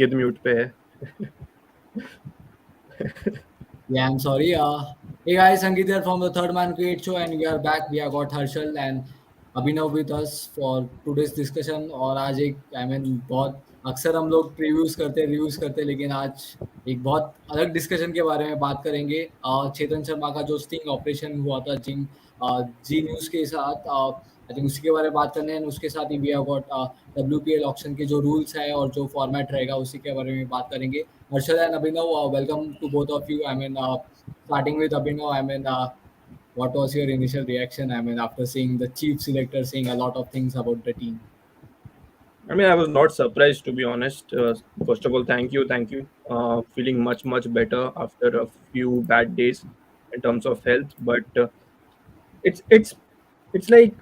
अंकित mute पे है. Yeah, I'm sorry. Hey guys, Sangeet here from the Third Man Create Show, and we are back. We have got Harshal and Abhinav with us for today's discussion. और आज एक बहुत अक्सर हम लोग reviews करते हैं लेकिन आज एक बहुत अलग डिस्कशन के बारे में बात करेंगे. चेतन शर्मा का जो स्टिंग ऑपरेशन हुआ था जी न्यूज के साथ, आई थिंक उसी के बारे में बात करने हैं. उसके साथ ही we have got WPL auction के जो रूल्स है और जो फॉर्मेट रहेगा उसी के बारे में बात करेंगे. Harshal and Abhinav, welcome to both of you. Starting with Abhinav, what was your initial reaction? After seeing the chief selector saying a lot of things about the team. I mean, I was not surprised, to be honest. First of all, thank you. Feeling much better after a few bad days in terms of health. But it's like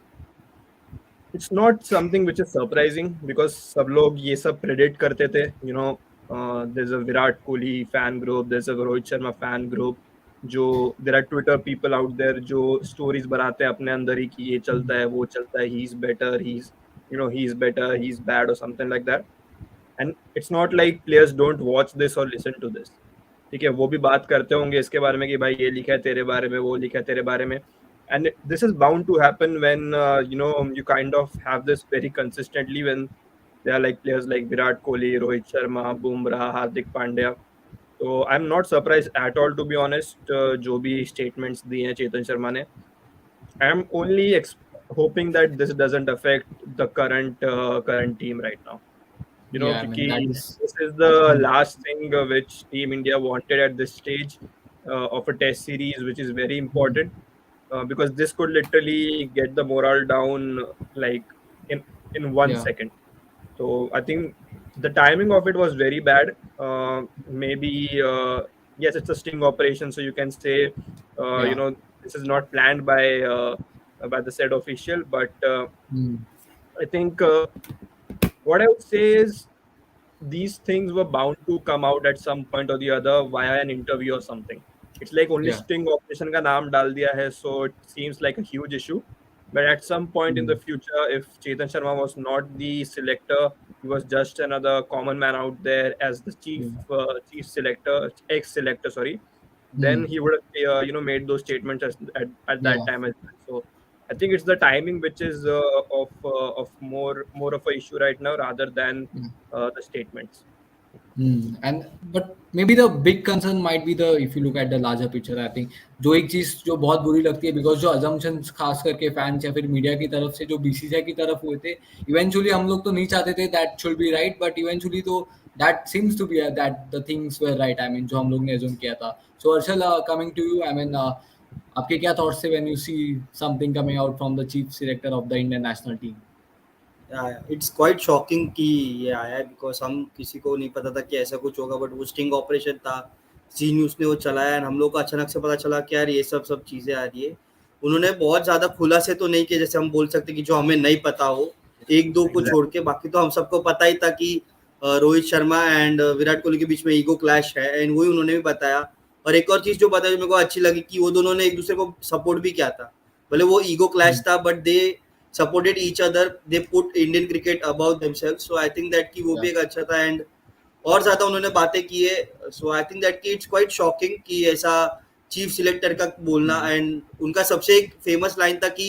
it's not something which is surprising because सब लोग ये सब predict करते थे. There's a Virat Kohli fan group, there's a Rohit Sharma fan group. there are Twitter people out there जो stories बनाते हैं अपने अंदर ही कि ये चलता है वो चलता है, he's better, he's better, he's bad or something like that. And it's not like players don't watch this or listen to this. ठीक है, वो भी बात करते होंगे इसके बारे में कि भाई ये लिखा है तेरे बारे में, वो लिखा है तेरे बारे में. And this is bound to happen when you kind of have this very consistently when there are like players like Virat Kohli, Rohit Sharma, Bumrah, Hardik Pandya. So I'm not surprised at all, to be honest. जो भी statements दिए हैं चेतन शर्मा ने, I'm only hoping that this doesn't affect the current team right now. This is the last thing which Team India wanted at this stage of a test series, which is very important. Because this could literally get the morale down like in 1 second. So I think the timing of it was very bad. Maybe yes, it's a sting operation, so you can say this is not planned by the said official. But I think what I would say is these things were bound to come out at some point or the other via an interview or something. It's like only sting operation का नाम डाल दिया है, so it seems like a huge issue. But at some point in the future, if Chetan Sharma was not the selector, he was just another common man out there as the chief selector, ex-selector, sorry. Then he would have made those statements at that time as well. So I think it's the timing which is of more of a issue right now rather than the statements. But maybe the big concern might be if you look at the larger picture, I think जो एक चीज जो बहुत बुरी लगती है because जो assumptions खास करके फैंस या फिर मीडिया की तरफ से जो BCCI की तरफ हुए थे, eventually हम लोग तो नहीं चाहते थे that should be right, but eventually तो that seems to be that the things were right. जो हम लोग ने assume किया था. So Harshal, coming to you, आपके क्या thoughts थे when you see something coming out from the chief selector of the Indian national team? It's quite shocking कि ये आया है बिकॉज हम किसी को नहीं पता था कि ऐसा कुछ होगा. बट वो स्टिंग ऑपरेशन था, जी न्यूज़ ने वो चलाया और हम लोग को अचानक से पता चला कि यार ये सब चीज़ें आ रही है. उन्होंने बहुत ज़्यादा खुला से तो नहीं किया जैसे हम बोल सकते कि जो हमें नहीं पता हो, एक दो को छोड़ के. बाकी तो हम सबको पता ही था कि रोहित शर्मा एंड विराट कोहली के बीच में ईगो क्लैश है, एंड वही उन्होंने भी बताया. और एक और चीज़ जो बताया जो मेरे को अच्छी लगी कि वो दोनों ने एक दूसरे को सपोर्ट भी किया था. भले वो ईगो क्लैश था but they supported each other, they put Indian cricket above themselves. So I think that कि वो भी एक अच्छा था एंड और ज़्यादा उन्होंने बातें की है. So I think that कि it's quite shocking कि ऐसा चीफ सिलेक्टर का बोलना. एंड उनका सबसे एक फेमस लाइन था कि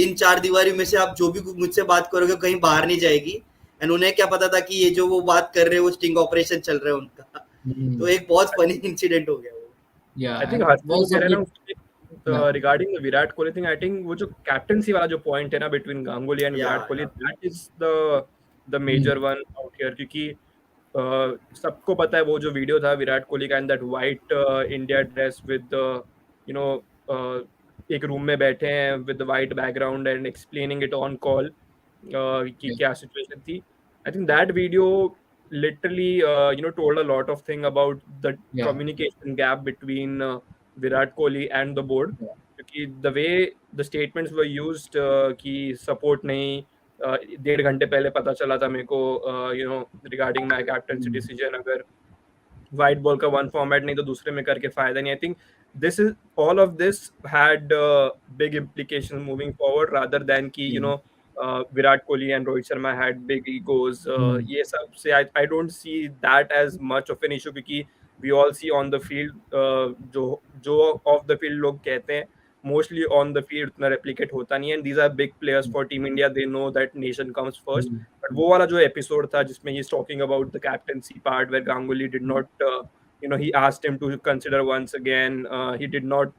इन चार दीवारी में से आप जो भी मुझसे बात करोगे कहीं बाहर नहीं जाएगी. एंड उन्हें क्या पता था कि ये जो वो बात कर रहे हैं वो स्टिंग ऑपरेशन चल रहा है उनका. तो एक बहुत फनी इंसिडेंट हो गया वो. I think regarding the Virat Kohli thing, I think वो जो captaincy वाला जो point है ना between Ganguly and Virat Kohli, that is the major one out here. क्योंकि सबको पता है वो जो वीडियो था विराट कोहली का and that white India dress with एक रूम में बैठे हैं with the white background and explaining it on call कि क्या situation थी. I think that video literally told a lot of thing about the communication gap between Virat Kohli and the board. क्योंकि the way the statements were used कि support नहीं, 1.5 घंटे पहले पता चला था मेरे को regarding my captaincy decision, अगर white ball का one format नहीं तो दूसरे में करके फायदा नहीं. I think all of this had big implications moving forward rather than कि Virat Kohli and Rohit Sharma had big egos. ये सब से I don't see that as much of an issue क्योंकि we all see on the field जो off the field लोग कहते हैं mostly on the field उतना replicate होता नहीं है, and these are big players for Team India. They know that nation comes first. But वो वाला जो episode था जिसमें he's talking about the captaincy part where Ganguly did not he asked him to consider once again. He did not.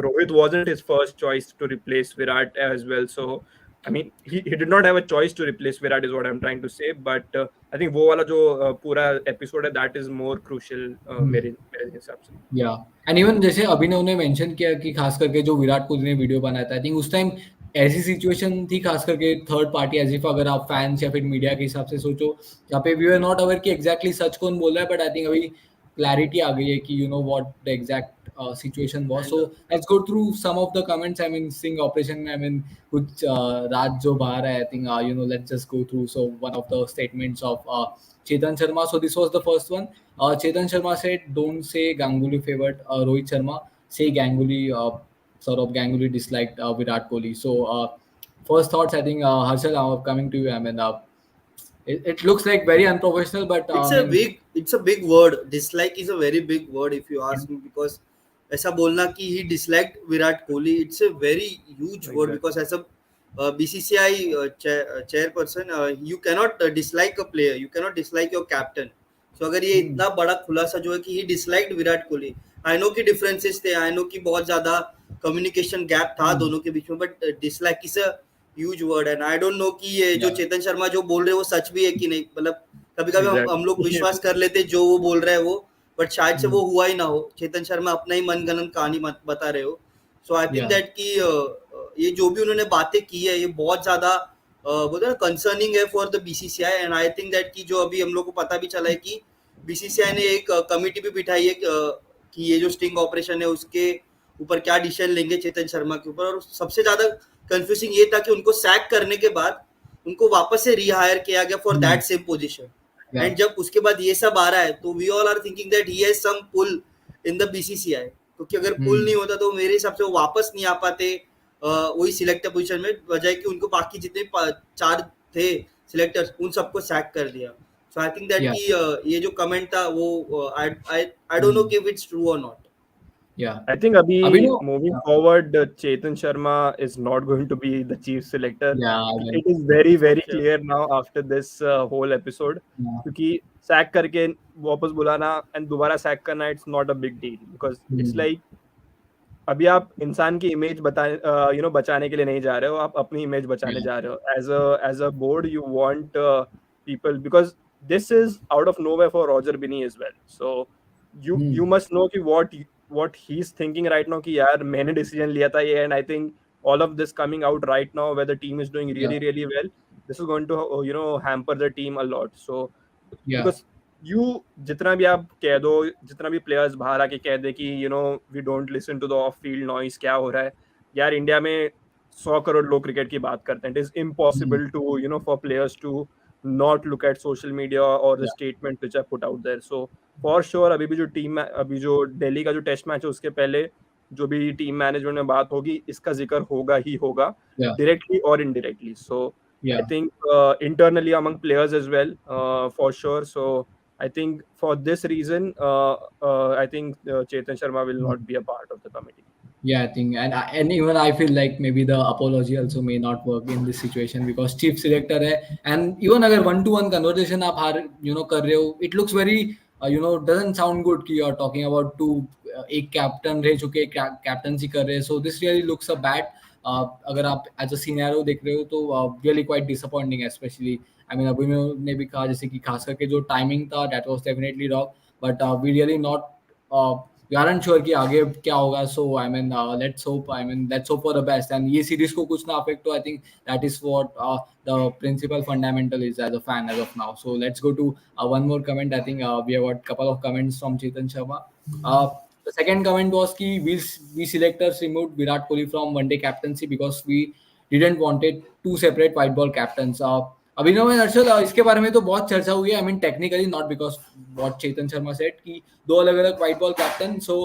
Rohit wasn't his first choice to replace Virat as well. So, I mean, he did not have a choice to replace Virat, is what I'm trying to say. But I think वो वाला जो पूरा episode है, that is more crucial मेरे हिसाब से. या and even जैसे अभिनव ने मेंशन किया कि खास करके जो विराट कोहली ने वीडियो बनाया था, आई थिंक उस टाइम ऐसी सिचुएशन थी खास करके थर्ड पार्टी एज इफ अगर आप फैंस या फिर मीडिया के हिसाब से सोचो जहाँ पे वी आर नॉट अवेयर कि एग्जैक्टली सच कौन बोल रहा है, बट आई थिंक अभी क्लैरिटी आ गई है कि you know what the exact situation was. So let's go through some of the comments. I mean, Sting operation में I mean कुछ राज जो बाहर है, I think let's just go through. So one of the statements of Chetan Sharma. So this was the first one. Chetan Sharma said, "Don't say Ganguly favored Rohit Sharma. Say Ganguly sort of Ganguly disliked Virat Kohli." So first thoughts, I think Harshal, coming to you. I mean, it looks like very unprofessional, but it's a big word. Dislike is a very big word if you ask me, because ऐसा बोलना कि he disliked Virat Kohli, it's a very huge word, because as a BCCI chairperson, you cannot dislike a player, you cannot dislike your captain. So अगर ये इतना बड़ा खुलासा जो है कि he disliked Virat Kohli, I know कि differences थे, I know कि बहुत ज़्यादा communication gap था दोनों के बीच में, but dislike is a huge word, and I don't know कि ये जो चेतन शर्मा जो बोल रहे हैं वो सच भी है कि नहीं. मतलब कभी-कभी हम लोग विश्वास कर लेते जो वो बोल रहे हैं वो, बट शायद से वो हुआ ही ना हो. चेतन शर्मा अपना ही मनगणन कहानी बता रहे हो. सो आई थिंक दैट कि ये जो भी उन्होंने बातें की है ये बहुत ज्यादा बोलते हैं कंसर्निंग है for the BCCI. And I think that कि जो अभी हम लोग को पता भी चला है कि बीसीसीआई ने एक कमिटी भी बिठाई है कि ये जो स्टिंग ऑपरेशन है उसके ऊपर क्या डिसीजन लेंगे चेतन शर्मा के ऊपर. और सबसे ज्यादा कंफ्यूजिंग ये था कि उनको सैक करने के बाद उनको वापस से रिहायर किया गया for that same position. And जब उसके बाद ये सब आ रहा है तो we all are thinking that he has some pull in the BCCI, क्योंकि अगर पुल नहीं होता तो मेरे हिसाब से वो वापस नहीं आ पाते वही सिलेक्टर पोजीशन में, बजाय कि उनको बाकी जितने 4 थे सिलेक्टर्स उन सबको सैक कर दिया. सो आई थिंक दैट कि ये जो कमेंट था वो I don't know if it's true और not. Yeah, I think Abhi, moving forward, Chetan Sharma is not going to be the chief selector. It is very, very clear now after this whole episode. क्योंकि sack करके वापस बुलाना and दोबारा sack करना, it's not a big deal, because it's like अभी आप इंसान की इमेज बचाने के लिए नहीं जा रहे हो, आप अपनी इमेज बचाने जा रहे हो. As a board, you want people, because this is out of nowhere for Roger Binney as well. So you must know कि what he's thinking right now कि यार मैंने decision लिया था ये, and I think all of this coming out right now where the team is doing really really well, this is going to hamper the team a lot. So because जितना भी आप कह दो, जितना भी players बाहर आके कह दे कि we don't listen to the off field noise, क्या हो रहा है यार, इंडिया में 100 करोड़ लोग क्रिकेट की बात करते हैं. It is impossible to for players to not look at social media or the statements which are put out there. So for sure अभी जो दिल्ली का जो टेस्ट मैच है उसके पहले जो भी टीम मैनेजमेंट में बात होगी इसका जिक्र होगा ही होगा, डायरेक्टली और indirectly. So I think internally among players as well, for sure. So I think for this reason, I think Chetan Sharma will not be a part of the committee. Yeah, I think, and even I feel like maybe the apology also may not work in this situation, because chief selector है, and even अगर 1-to-1 conversation आप कर रहे हो, it looks very doesn't sound good कि you are talking about two एक captain रह चुके कैप्टनसी कर रहे हैं. So this really looks a bad. अगर आप एज अ सिनेरियो देख रहे हो तो really quite disappointing, specially I mean अभी ने भी कहा जैसे कि खास करके जो टाइमिंग था that was definitely wrong, but we really not we aren't sure कि आगे क्या होगा. So I mean let's hope for the best, and ये सीरीज को कुछ ना अफेक्ट हो. I think that is what the principal fundamental is as a fan as of now. So let's go to one more comment. I think we have got couple of comments from Chetan Sharma. The second comment was कि we selectors removed Virat Kohli from one day captaincy because we didn't wanted two separate white ball captains. Abhinav and Harshal, इसके बारे में तो बहुत चर्चा हुई है. I mean technically not because what Chetan Sharma said कि 2 अलग अलग व्हाइट बॉल कैप्टन. सो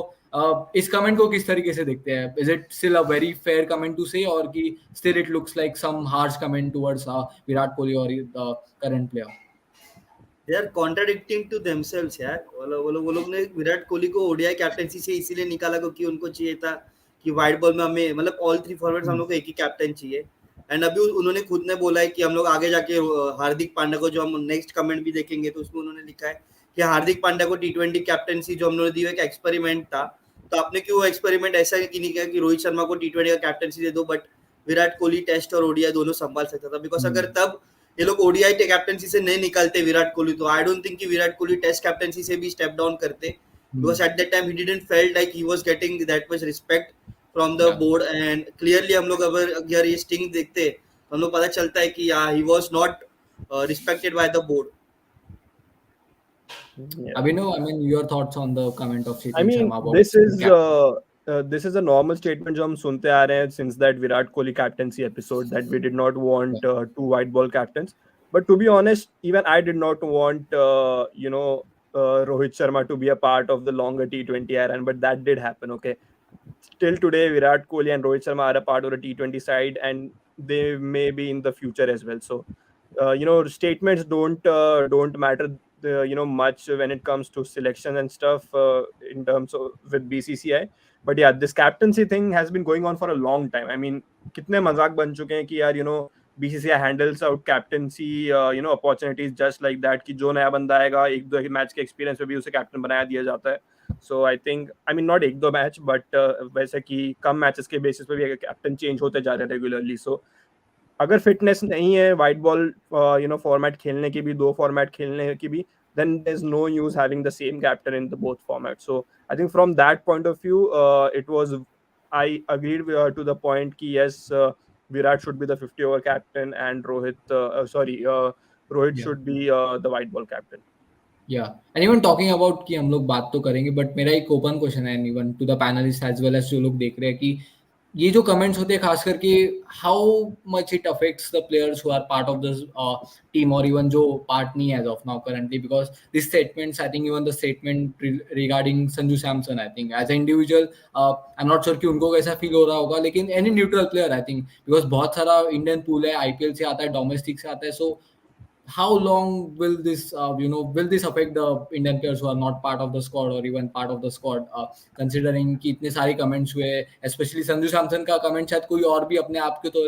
इस कमेंट को किस तरीके से देखते हैं? Is it still a very fair comment to say, और कि still it looks like some harsh comment towards Virat Kohli और the current player? They are contradicting to themselves यार। वो लोग ने विराट कोहली को ओडीआई कैप्टनसी से इसीलिए निकाला क्योंकि उनको चाहिए था कि वाइट बॉल में हमें मतलब ऑल थ्री फॉरवर्ड्स हम लोग को एक ही कैप्टन चाहिए। एंड अभी उन्होंने खुद ने बोला है कि हम लोग आगे जाके हार्दिक पांड्या को, जो हम नेक्स्ट कमेंट भी देखेंगे तो उसमें उन्होंने लिखा है कि हार्दिक पांड्या को टी20 कैप्टनसी जो हम लोगों ने दी, एक एक्सपेरिमेंट था। तो आपने क्यों एक्सपेरिमेंट ऐसा कि नहीं किया कि रोहित शर्मा को टी20 का कैप्टनसी दे दो बट विराट कोहली टेस्ट और ओडीआई दोनों संभाल सकता था? बिकॉज अगर तब ये लोग ओडीआई कैप्टनसी से नहीं निकालते विराट कोहली, तो आई डोंट थिंक कि विराट कोहली टेस्ट कैप्टनसी से भी स्टेप डाउन करते, because at that time he didn't felt like he was getting that much respect from the board. And clearly हम लोग अगर ये स्टिंग देखते तो हम लोग पता चलता है कि ही was not respected by the board. Abhinav, I mean, your thoughts on the comment of I CHETAN mean, Sharma about this is a normal statement जो हम सुनते आ रहे हैं since that Virat Kohli captaincy episode that we did not want two white ball captains. But to be honest, even I did not want Rohit Sharma to be a part of the longer T20 era, but that did happen. Okay, till today, Virat Kohli and Rohit Sharma are a part of the T20 side, and they may be in the future as well. So, statements don't matter, much when it comes to selection and stuff in terms of with BCCI. But yeah, this captaincy thing has been going on for a long time. I mean, कितने मजाक बन चुके हैं कि यार BCCI handles out captaincy opportunities just like that कि जो नया बंदा आएगा एक दो मैच के एक्सपीरियंस पे भी उसे कैप्टन बनाया दिया जाता है. सो आई थिंक नॉट एक दो मैच बट वैसे कि कम मैचेस के बेसिस पे भी कैप्टन चेंज होते जा रहे हैं रेगुलरली. सो अगर फिटनेस नहीं है वाइट बॉल फॉर्मेट खेलने की भी, दो फॉर्मेट खेलने की भी, then there's no use having the same captain in the both formats. So I think from that point of view, I agreed to the point ki yes, Virat should be the 50 over captain and Rohit should be the white ball captain. And even talking about कि हम लोग बात तो करेंगे, but मेरा एक open question है and even to the panelist as well as जो लोग देख रहे हैं कि ये जो कमेंट्स होते हैं खास करके how much it affects the players who are part of this team और इवन जो पार्ट नहीं है as of now currently, because this statements I think even the statement regarding Sanju Samson, I think as a individual I am not sure कि उनको कैसा feel हो रहा होगा, लेकिन any neutral player I think, because बहुत सारा इंडियन पूल है, आईपीएल से आता है, डोमेस्टिक से आता है, सो how long will this affect the Indian players who are not part of the squad or even part of the squad, considering कि इतने सारे कमेंट्स हुए, especially संजू सैमसन का कमेंट शायद कोई और भी अपने आप के तो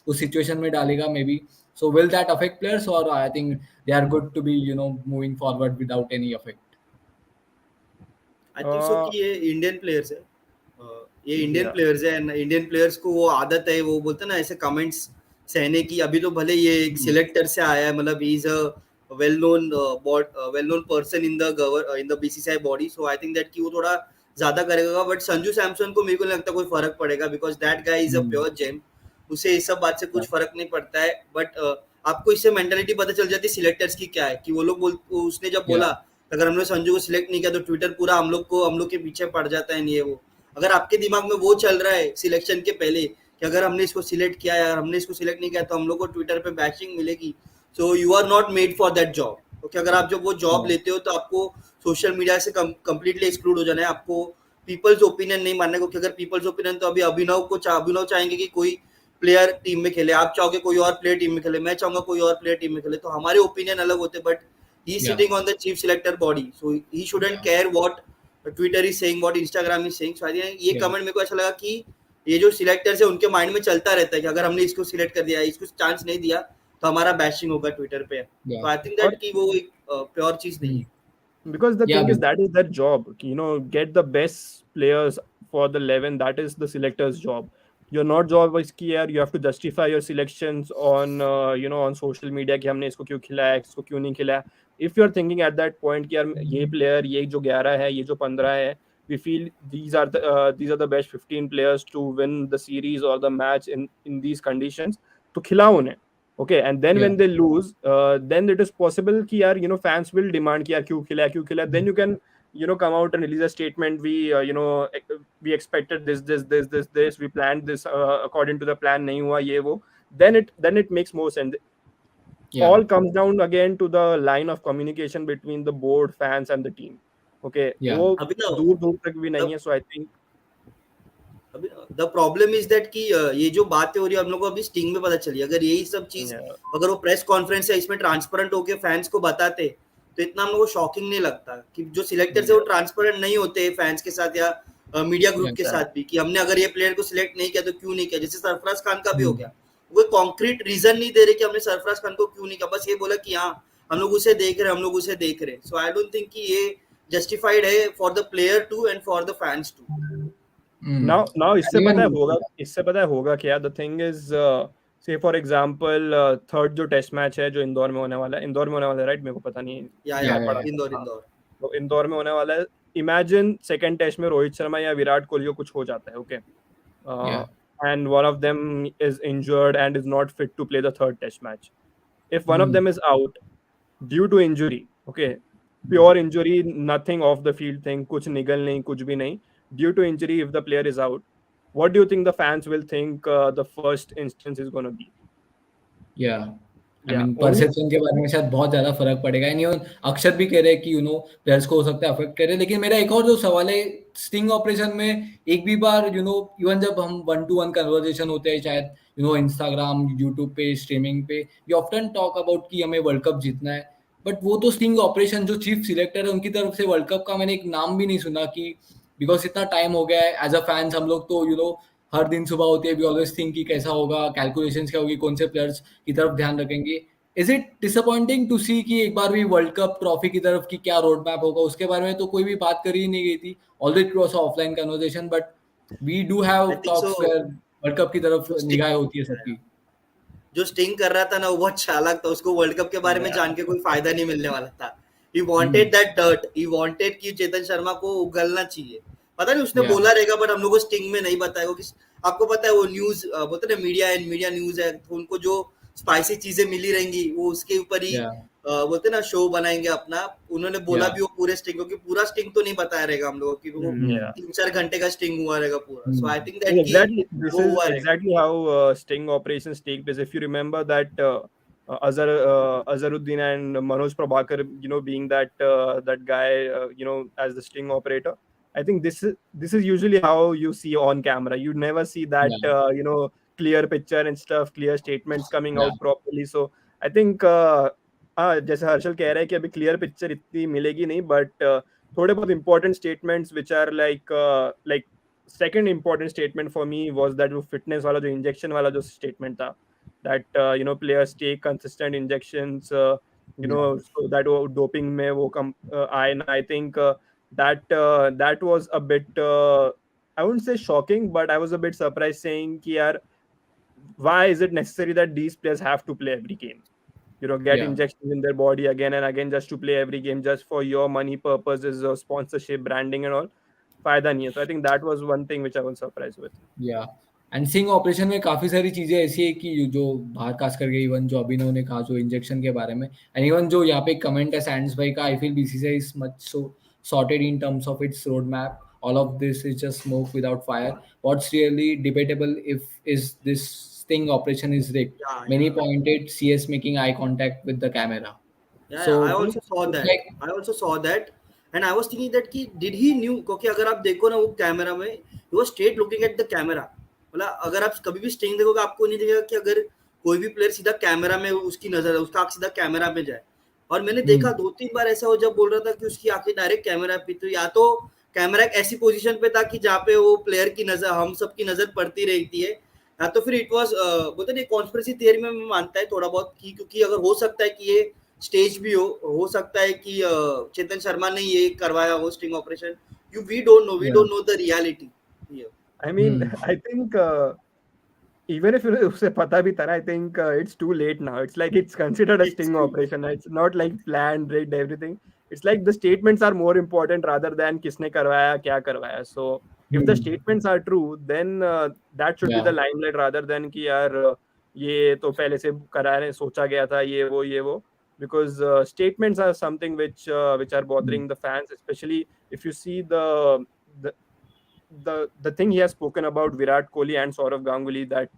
उस सिचुएशन में डालेगा may be, so will that affect players or I think they are good to be moving forward without any effect? I think so कि ये इंडियन प्लेयर्स है, ये इंडियन प्लेयर्स है एंड इंडियन प्लेयर्स को वो आदत है, वो बोलते हैं ना ऐसे कमेंट्स सहने की. अभी तो भले ये एक सिलेक्टर से आया है, मतलब he is a well known person in the BCCI body, so I think that कि वो थोड़ा ज्यादा करेगा. बट संजू सैमसन को मेरे को नहीं लगता कोई फर्क पड़ेगा, because that guy is a pure gem, उसे इस सब बात से कुछ फर्क नहीं पड़ता है. बट आपको इससे मेंटालिटी पता चल जाती है सिलेक्टर्स की क्या है, कि वो लोग उसने जब बोला अगर हमने संजू को सिलेक्ट नहीं किया तो ट्विटर पूरा हम लोग के पीछे पड़ जाता है. नहीं, वो अगर आपके दिमाग में वो चल रहा है सिलेक्शन के पहले कि अगर हमने इसको सिलेक्ट किया या हमने इसको सिलेक्ट नहीं किया तो हम लोग को ट्विटर पे बैशिंग मिलेगी, so you are not made for that job. Okay, अगर आप जब वो जॉब लेते हो तो आपको सोशल मीडिया से कंप्लीटली एक्सक्लूड हो जाना है, आपको पीपल्स ओपिनियन नहीं मानना है, क्योंकि अगर पीपल्स ओपिनियन तो अभी अभिनव चाहेंगे कि कोई प्लेयर टीम में खेले, आप चाहोगे कोई और प्लेयर टीम में खेले, मैं चाहूंगा कोई और प्लेयर टीम में खेले, तो हमारे ओपिनियन अलग होते. But he sitting on the chief selector body, so he shouldn't care what Twitter is saying, what Instagram is saying. So I think ये कमेंट मेरे को अच्छा लगा कि ये जो सिलेक्टर्स है उनके माइंड में चलता रहता है कि अगर हमने इसको सिलेक्ट कर दिया, इसको चांस नहीं दिया तो हमारा बैशिंग होगा ट्विटर पे. तो आई थिंक दैट कि वो एक प्योर चीज नहीं है. Because the thing is that is their job, get the best players for the 11. That is the selector's job. Your not job is कि यार you have to justify your selections on on social media कि हमने इसको क्यों खिलाया, इसको क्यों नहीं खिलाया. If you're thinking at that point कि यार ये player, ये जो 11 है, ये जो 15 है, we feel these are the best 15 players to win the series or the match in these conditions, तो खिलाओ उन्हें. Okay, and then when they lose, then it is possible कि यार fans will demand कि यार क्यों खिलाया. Then you can come out and release a statement. We expected this, we planned this according to the plan, नहीं हुआ ये वो. Then it makes more sense. All comes down again to the line of communication between the board, fans and the team. Okay, Yeah. वो अभी ना दूर दूर तक भी नहीं है. So I think the problem is that कि ये जो बातें हो रही है हम लोग को अभी स्टिंग में पता चली. अगर यही सब चीज अगर वो प्रेस कॉन्फ्रेंस है इसमें ट्रांसपेरेंट होके फैंस को बताते तो इतना हम लोग को शॉकिंग नहीं लगता कि जो सिलेक्टर्स है वो ट्रांसपेरेंट नहीं होते फैंस के साथ या मीडिया ग्रुप के साथ भी कि हमने अगर ये प्लेयर को सिलेक्ट नहीं किया तो क्यों नहीं किया. जैसे सरफराज खान का भी हो गया. वो कॉन्क्रीट रीजन नहीं दे रहे कि हमने सरफराज खान को क्यों नहीं किया. बस ये बोला कि हाँ हम लोग उसे देख रहे हैं, हम लोग उसे देख रहे हैं. सो आई डोंट थिंक कि ये जस्टिफाइड है for the player too and for the fans too. now इससे पता है होगा क्या. The thing is say for example third जो टेस्ट मैच है जो इंदौर में होने वाला है राइट. मेरे को पता नहीं या पड़ा. इंदौर तो इंदौर में होने वाला है. इमेजिन सेकंड टेस्ट में रोहित शर्मा या विराट कोहली को कुछ हो जाता है. Okay, and one of them is injured and is not fit to play the third test match. If one of them is out due to injury, okay, pure injury, nothing off the field thing, कुछ निगल नहीं, कुछ भी नहीं, due to injury, if the player is out, what do you think the fans will think the first instance is going to be? I mean perception के बारे में शायद बहुत ज्यादा फर्क पड़ेगा. एंड इवन अक्षर भी कह रहे हैं कि प्लेयर्स को हो सकता है अफेक्ट करे. लेकिन मेरा एक और जो सवाल है, स्टिंग ऑपरेशन में एक भी बार इवन जब हम 1-to-1 कन्वर्सेशन होते हैं शायद इंस्टाग्राम यूट्यूब पे स्ट्रीमिंग पे, वी ऑफ्टन टॉक अबाउट कि हमें वर्ल्ड कप जीतना है. बट वो तो स्टिंग ऑपरेशन जो चीफ सिलेक्टर है उनकी तरफ से वर्ल्ड कप का मैंने एक नाम भी नहीं सुना कि बिकॉज इतना टाइम हो गया है. एज अ फैंस हम लोग तो हर दिन सुबह होती है, वी ऑलवेज थिंक कि कैसा होगा, कैलकुलेशंस क्या होगी, कौन से प्लेयर्स की तरफ ध्यान रखेंगे. इज इट डिसअपॉइंटिंग टू सी कि एक बार भी वर्ल्ड कप ट्रॉफी की तरफ की क्या रोड मैप होगा उसके बारे में तो कोई भी बात करी ही नहीं गई थी. Already it was offline conversation, but we do have talks where world cup की तरफ निगाह होती है सबकी. जो स्टिंग कर रहा था ना वो बहुत चालाक था. उसको वर्ल्ड कप के बारे में जान के कोई फायदा नहीं मिलने वाला था. He wanted that dirt. He wanted कि चेतन शर्मा को उगलना चाहिए. पता नहीं उसने बोला रहेगा बट हम लोग को स्टिंग में नहीं बताएगा कि आपको पता है वो न्यूज बोलते ना मीडिया न्यूज है तो उनको जो स्पाइसी चीजें मिली रहेंगी वो उसके ऊपर ही बोलते ना शो बनाएंगे अपना. उन्होंने बोला भी वो पूरे स्टिंग क्योंकि पूरा स्टिंग तो नहीं बताया रहेगा हम लोग कि वो 3-4 घंटे का स्टिंग हुआ रहेगा पूरा. So I think that this is exactly how sting operations take place. If you remember that Azharuddin and Manoj Prabhakar, being that guy, as the sting operator. I think this is usually how you see on camera. You never see that clear picture and stuff, clear statements coming out properly. So I think जैसे हर्षल कह रहा है कि अभी clear picture इतनी मिलेगी नहीं, but थोड़े बहुत important statements which are like second important statement for me was that वो fitness वाला जो injection वाला जो statement था, that players take consistent injections, so that वो doping में वो आए ना. I think that was a bit I wouldn't say shocking, but I was a bit surprised saying कि यार why is it necessary that these players have to play every game, get injections in their body again and again just to play every game just for your money purposes or sponsorship branding and all. फायदा नहीं है. So I think that was one thing which I was surprised with. And sting operation में काफी सारी चीजें ऐसी है कि जो बाहर कास्ट कर गई. इवन जो अभिनव ने कहा जो इंजेक्शन के बारे में, एंड इवन जो यहाँ पे कमेंट है सैंड्स भाई का, I feel BCCI is much so sorted in terms of its road map. All of this is just smoke without fire. What's really debatable is this sting operation is rigged. Many pointed CS making eye contact with the camera. So I also saw that and I was thinking that कि did he knew, क्योंकि अगर आप देखो ना वो camera में he was straight looking at the camera. मतलब अगर आप कभी भी स्टिंग देखोगे आपको नहीं दिखेगा कि अगर कोई भी प्लेयर सीधा कैमरा में उसकी नजर उसका आंख सीधा कैमरा में जाए. और मैंने देखा 2-3 बार ऐसा हो जब बोल रहा था कि उसकी आंखें डायरेक्ट कैमरा पे, तो या तो कैमरा एक ऐसी पोजीशन पे था कि जहाँ पे वो प्लेयर की नजर हम सबकी नजर पड़ती रहती है, या तो फिर इट वाज बोलते नहीं कॉन्स्पिरेसी थियरी में मानता है थोड़ा बहुत कि क्योंकि अगर हो सकता है कि ये स्टेज भी हो सकता है कि चेतन शर्मा ने ये करवाया हो sting operation. We don't know the reality. I mean, I think even if उसे पता भी था, I think it's too late now. It's like it's considered a sting operation. It's not like planned, rigged, everything. It's like the statements are more important rather than किसने करवाया क्या करवाया. So if the statements are true, then that should be the limelight rather than कि यार ये तो पहले से कराने सोचा गया था ये वो. Because statements are something which are bothering the fans, especially if you see the thing he has spoken about Virat Kohli and Saurav Ganguly, that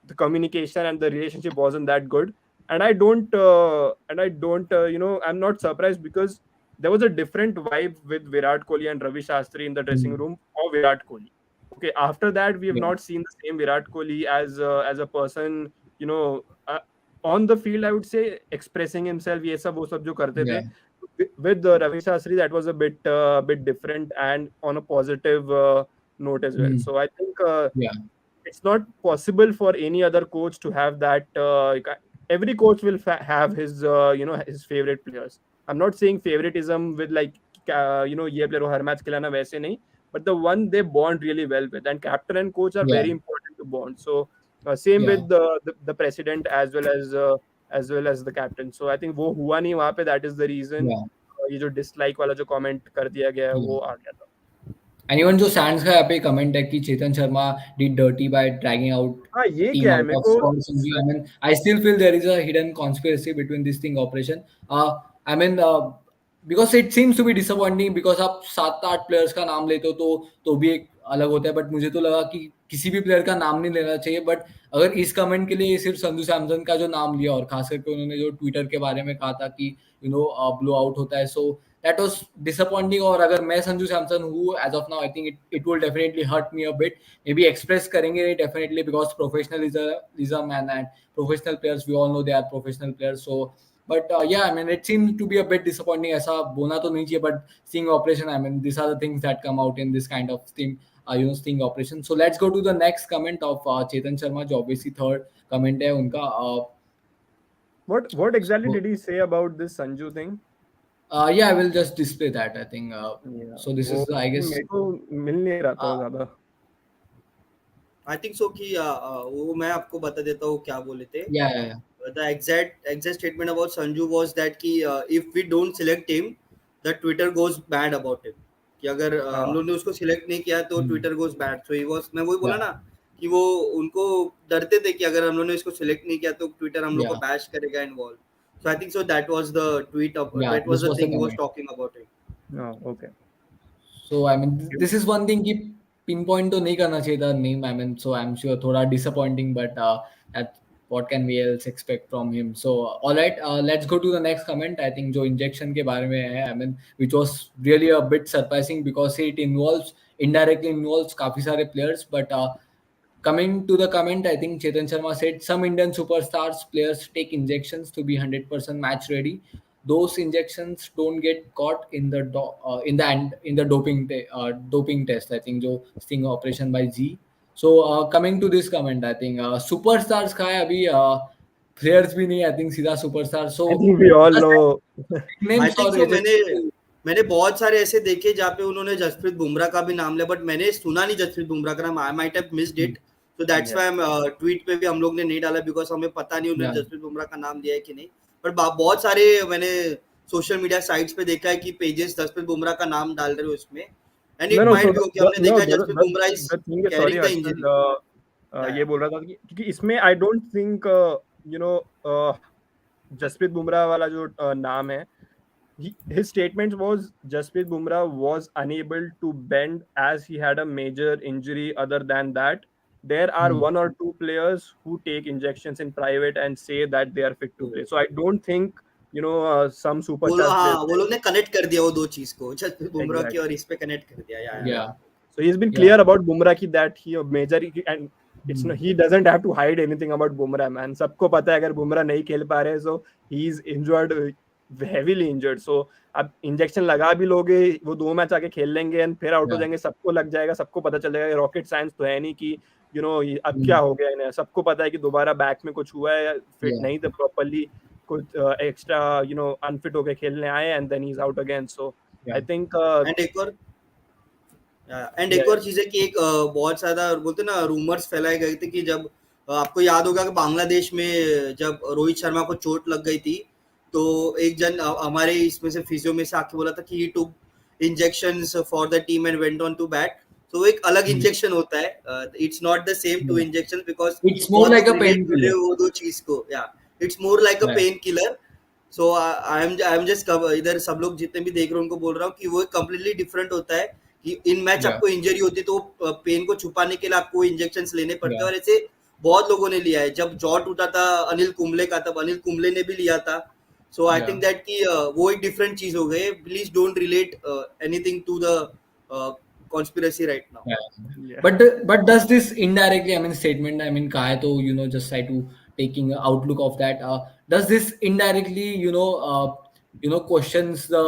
the communication and the relationship wasn't that good. And I don't I'm not surprised because there was a different vibe with Virat Kohli and Ravi Shastri in the dressing room for Virat Kohli. Okay, after that we have Yeah. not seen the same Virat Kohli as a person, you know, on the field. I would say expressing himself, ये सब वो सब जो करते थे. Yeah. With Ravi Shastri, that was a bit different and on a positive note as well. Mm. So I think Yeah. it's not possible for any other coach to have that. Every coach will have his his favorite players. I'm not saying favoritism with like ये player को हर match खिलाना वैसे नहीं, but the one they bond really well with, and captain and coach are Yeah. very important to bond. So same Yeah. with the president as well as the captain. So I think वो हुआ नहीं वहाँ पे. That is the reason Yeah. ये जो dislike वाला जो comment कर दिया गया है Yeah. वो आ गया था. And even जो सैंड्स का यहाँ पे कमेंट है कि Chetan Sharma did dirty by dragging out हाँ ये team क्या है out मेरे of को. Scott Sanjay. I mean, I still feel there is a hidden conspiracy between this thing operation. I mean, because it seems to be disappointing because आप 7-8 players का नाम लेते हो तो भी एक अलग होता है, बट मुझे तो लगा कि किसी भी प्लेयर का नाम नहीं लेना चाहिए. बट अगर इस कमेंट के लिए सिर्फ संजू सैमसन का जो नाम लिया और खास करके उन्होंने जो ट्विटर के बारे में कहा था कि ब्लो आउट होता है, सो that was disappointing. और अगर मैं संजू सैमसन हूँ as of now, I think it will definitely hurt me a bit. Maybe express करेंगे definitely because professionalism and professional players, we all know they are professional players. So but yeah, I mean, it seems to be a bit disappointing. ऐसा बोलना तो नहीं चाहिए, but sting operation, I mean, these are the things that come out in this kind of sting operation. So let's go to the next comment of Chetan Sharma, जो obviously third comment है उनका. What exactly So, did he say about this Sanju thing? yeah, I will just display that, I think. Yeah, So this वो is, I guess, मेरे को मिल नहीं रहा था ज़्यादा. आई थिंक सो कि वो मैं आपको बता देता हूँ क्या बोले थे. yeah. The exact statement about Sanju was that कि if we don't select him, the Twitter goes bad about him. कि अगर हम लोग ने उसको सिलेक्ट नहीं किया तो Twitter goes bad. So he was, मैं वही बोला Yeah. ना कि वो उनको डरते थे कि अगर हम लोग ने इसको सिलेक्ट नहीं किया तो Twitter हम लोग को Yeah. बैश करेगा involve. So I think so that was the tweet of Yeah, that was this the was the thing he was comment. talking about it. Oh, okay. So I mean, this is one thing कि pinpoint तो नहीं करना चाहिए था name. I mean, so I'm sure थोड़ा disappointing, but that what can we else expect from him? So all right, let's go to the next comment. I think जो injection के बारे में है, I mean, which was really a bit surprising because it indirectly involves काफी सारे players, but coming to the comment, I think Chetan Sharma said some Indian superstars players take injections to be 100% match ready. Those injections don't get caught in the doping test. I think जो sting operation by Z. So coming to this comment, I think superstars का है अभी players भी नहीं. I think सीधा superstar. I So think we all know. I think so. मैंने मैंने बहुत सारे ऐसे देखे जहाँ पे उन्होंने जसप्रीत बुमराह का भी नाम लिया, बट मैंने सुना नहीं जसप्रीत बुमराह का नाम. I might have missed it, so that's why tweet पे भी हम लोग ने नहीं डाला बिकॉज हमें पता नहीं उन्होंने जसप्रीत बुमराह का नाम दिया है कि नहीं. बट बहुत सारे मैंने सोशल मीडिया साइट्स पे देखा है कि पेजेस जसप्रीत बुमराह का नाम डाल रहे हो इसमें, and it might be okay. हमने देखा Jasprit Bumrah is carrying the injury. ये बोल रहा था क्योंकि इसमें I don't think Jasprit Bumrah वाला जो नाम है, his statement was Jasprit Bumrah was unable to bend as he had a major injury. Other than that, there are one or two players who take injections in private and say that they are fit to play. So I don't think some superstar players. वो लोग ने connect कर दिया वो दो चीज को, जसप्रीत बुमराह की और इस पे कनेक्ट कर दिया. Yeah. So he's been clear about Bumrah ki that he major and it's no, he doesn't have to hide anything about Bumrah, man. सबको पता है अगर बुमराह नहीं खेल पा रहे, so he's injured, heavily injured. So अब इंजेक्शन लगा भी लोगे, वो 2 मैच आके खेल लेंगे एंड फिर आउट हो जाएंगे, सबको लग जाएगा, सबको पता चल जाएगा. रॉकेट साइंस तो है नहीं कि अब क्या हो गया इन्हें. सबको पता है कि दोबारा बैक में कुछ हुआ है, फिट नहीं थे प्रॉपर्ली, कुछ एक्स्ट्रा अनफिट होके खेलने आए and then he is out again. So I think and एक और चीज है कि एक बहुत ज्यादा बोलते ना रूमर्स फैलाए गए थे कि जब आपको याद होगा कि बांग्लादेश में जब रोहित शर्मा को चोट लग गई थी तो एक जन हमारे इसमें से फिजियो में से आके बोला था कि he took injections for the team and went on to bat. तो एक अलग इंजेक्शन होता है, it's not the same to injection because it's more like a pain killer. वो दो चीज को it's more like a pain killer. So I am just इधर सब लोग जितने भी देख रहे हैं उनको बोल रहा हूँ कि वो कंप्लीटली डिफरेंट होता है कि इन मैच आपको इंजरी होती है तो पेन को छुपाने के लिए आपको इंजेक्शंस लेने पड़ते हैं. और ऐसे बहुत लोगों ने लिया है. जब जॉ टूटा था अनिल कुंबले का, तब अनिल कुंबले ने भी लिया था. So I Yeah. think that कि वो एक different चीज हो गई. Please don't relate anything to the conspiracy right now. Yeah. Yeah. But does this indirectly, I mean, statement, I mean, kahe to, just try to taking a outlook of that. Does this indirectly, questions the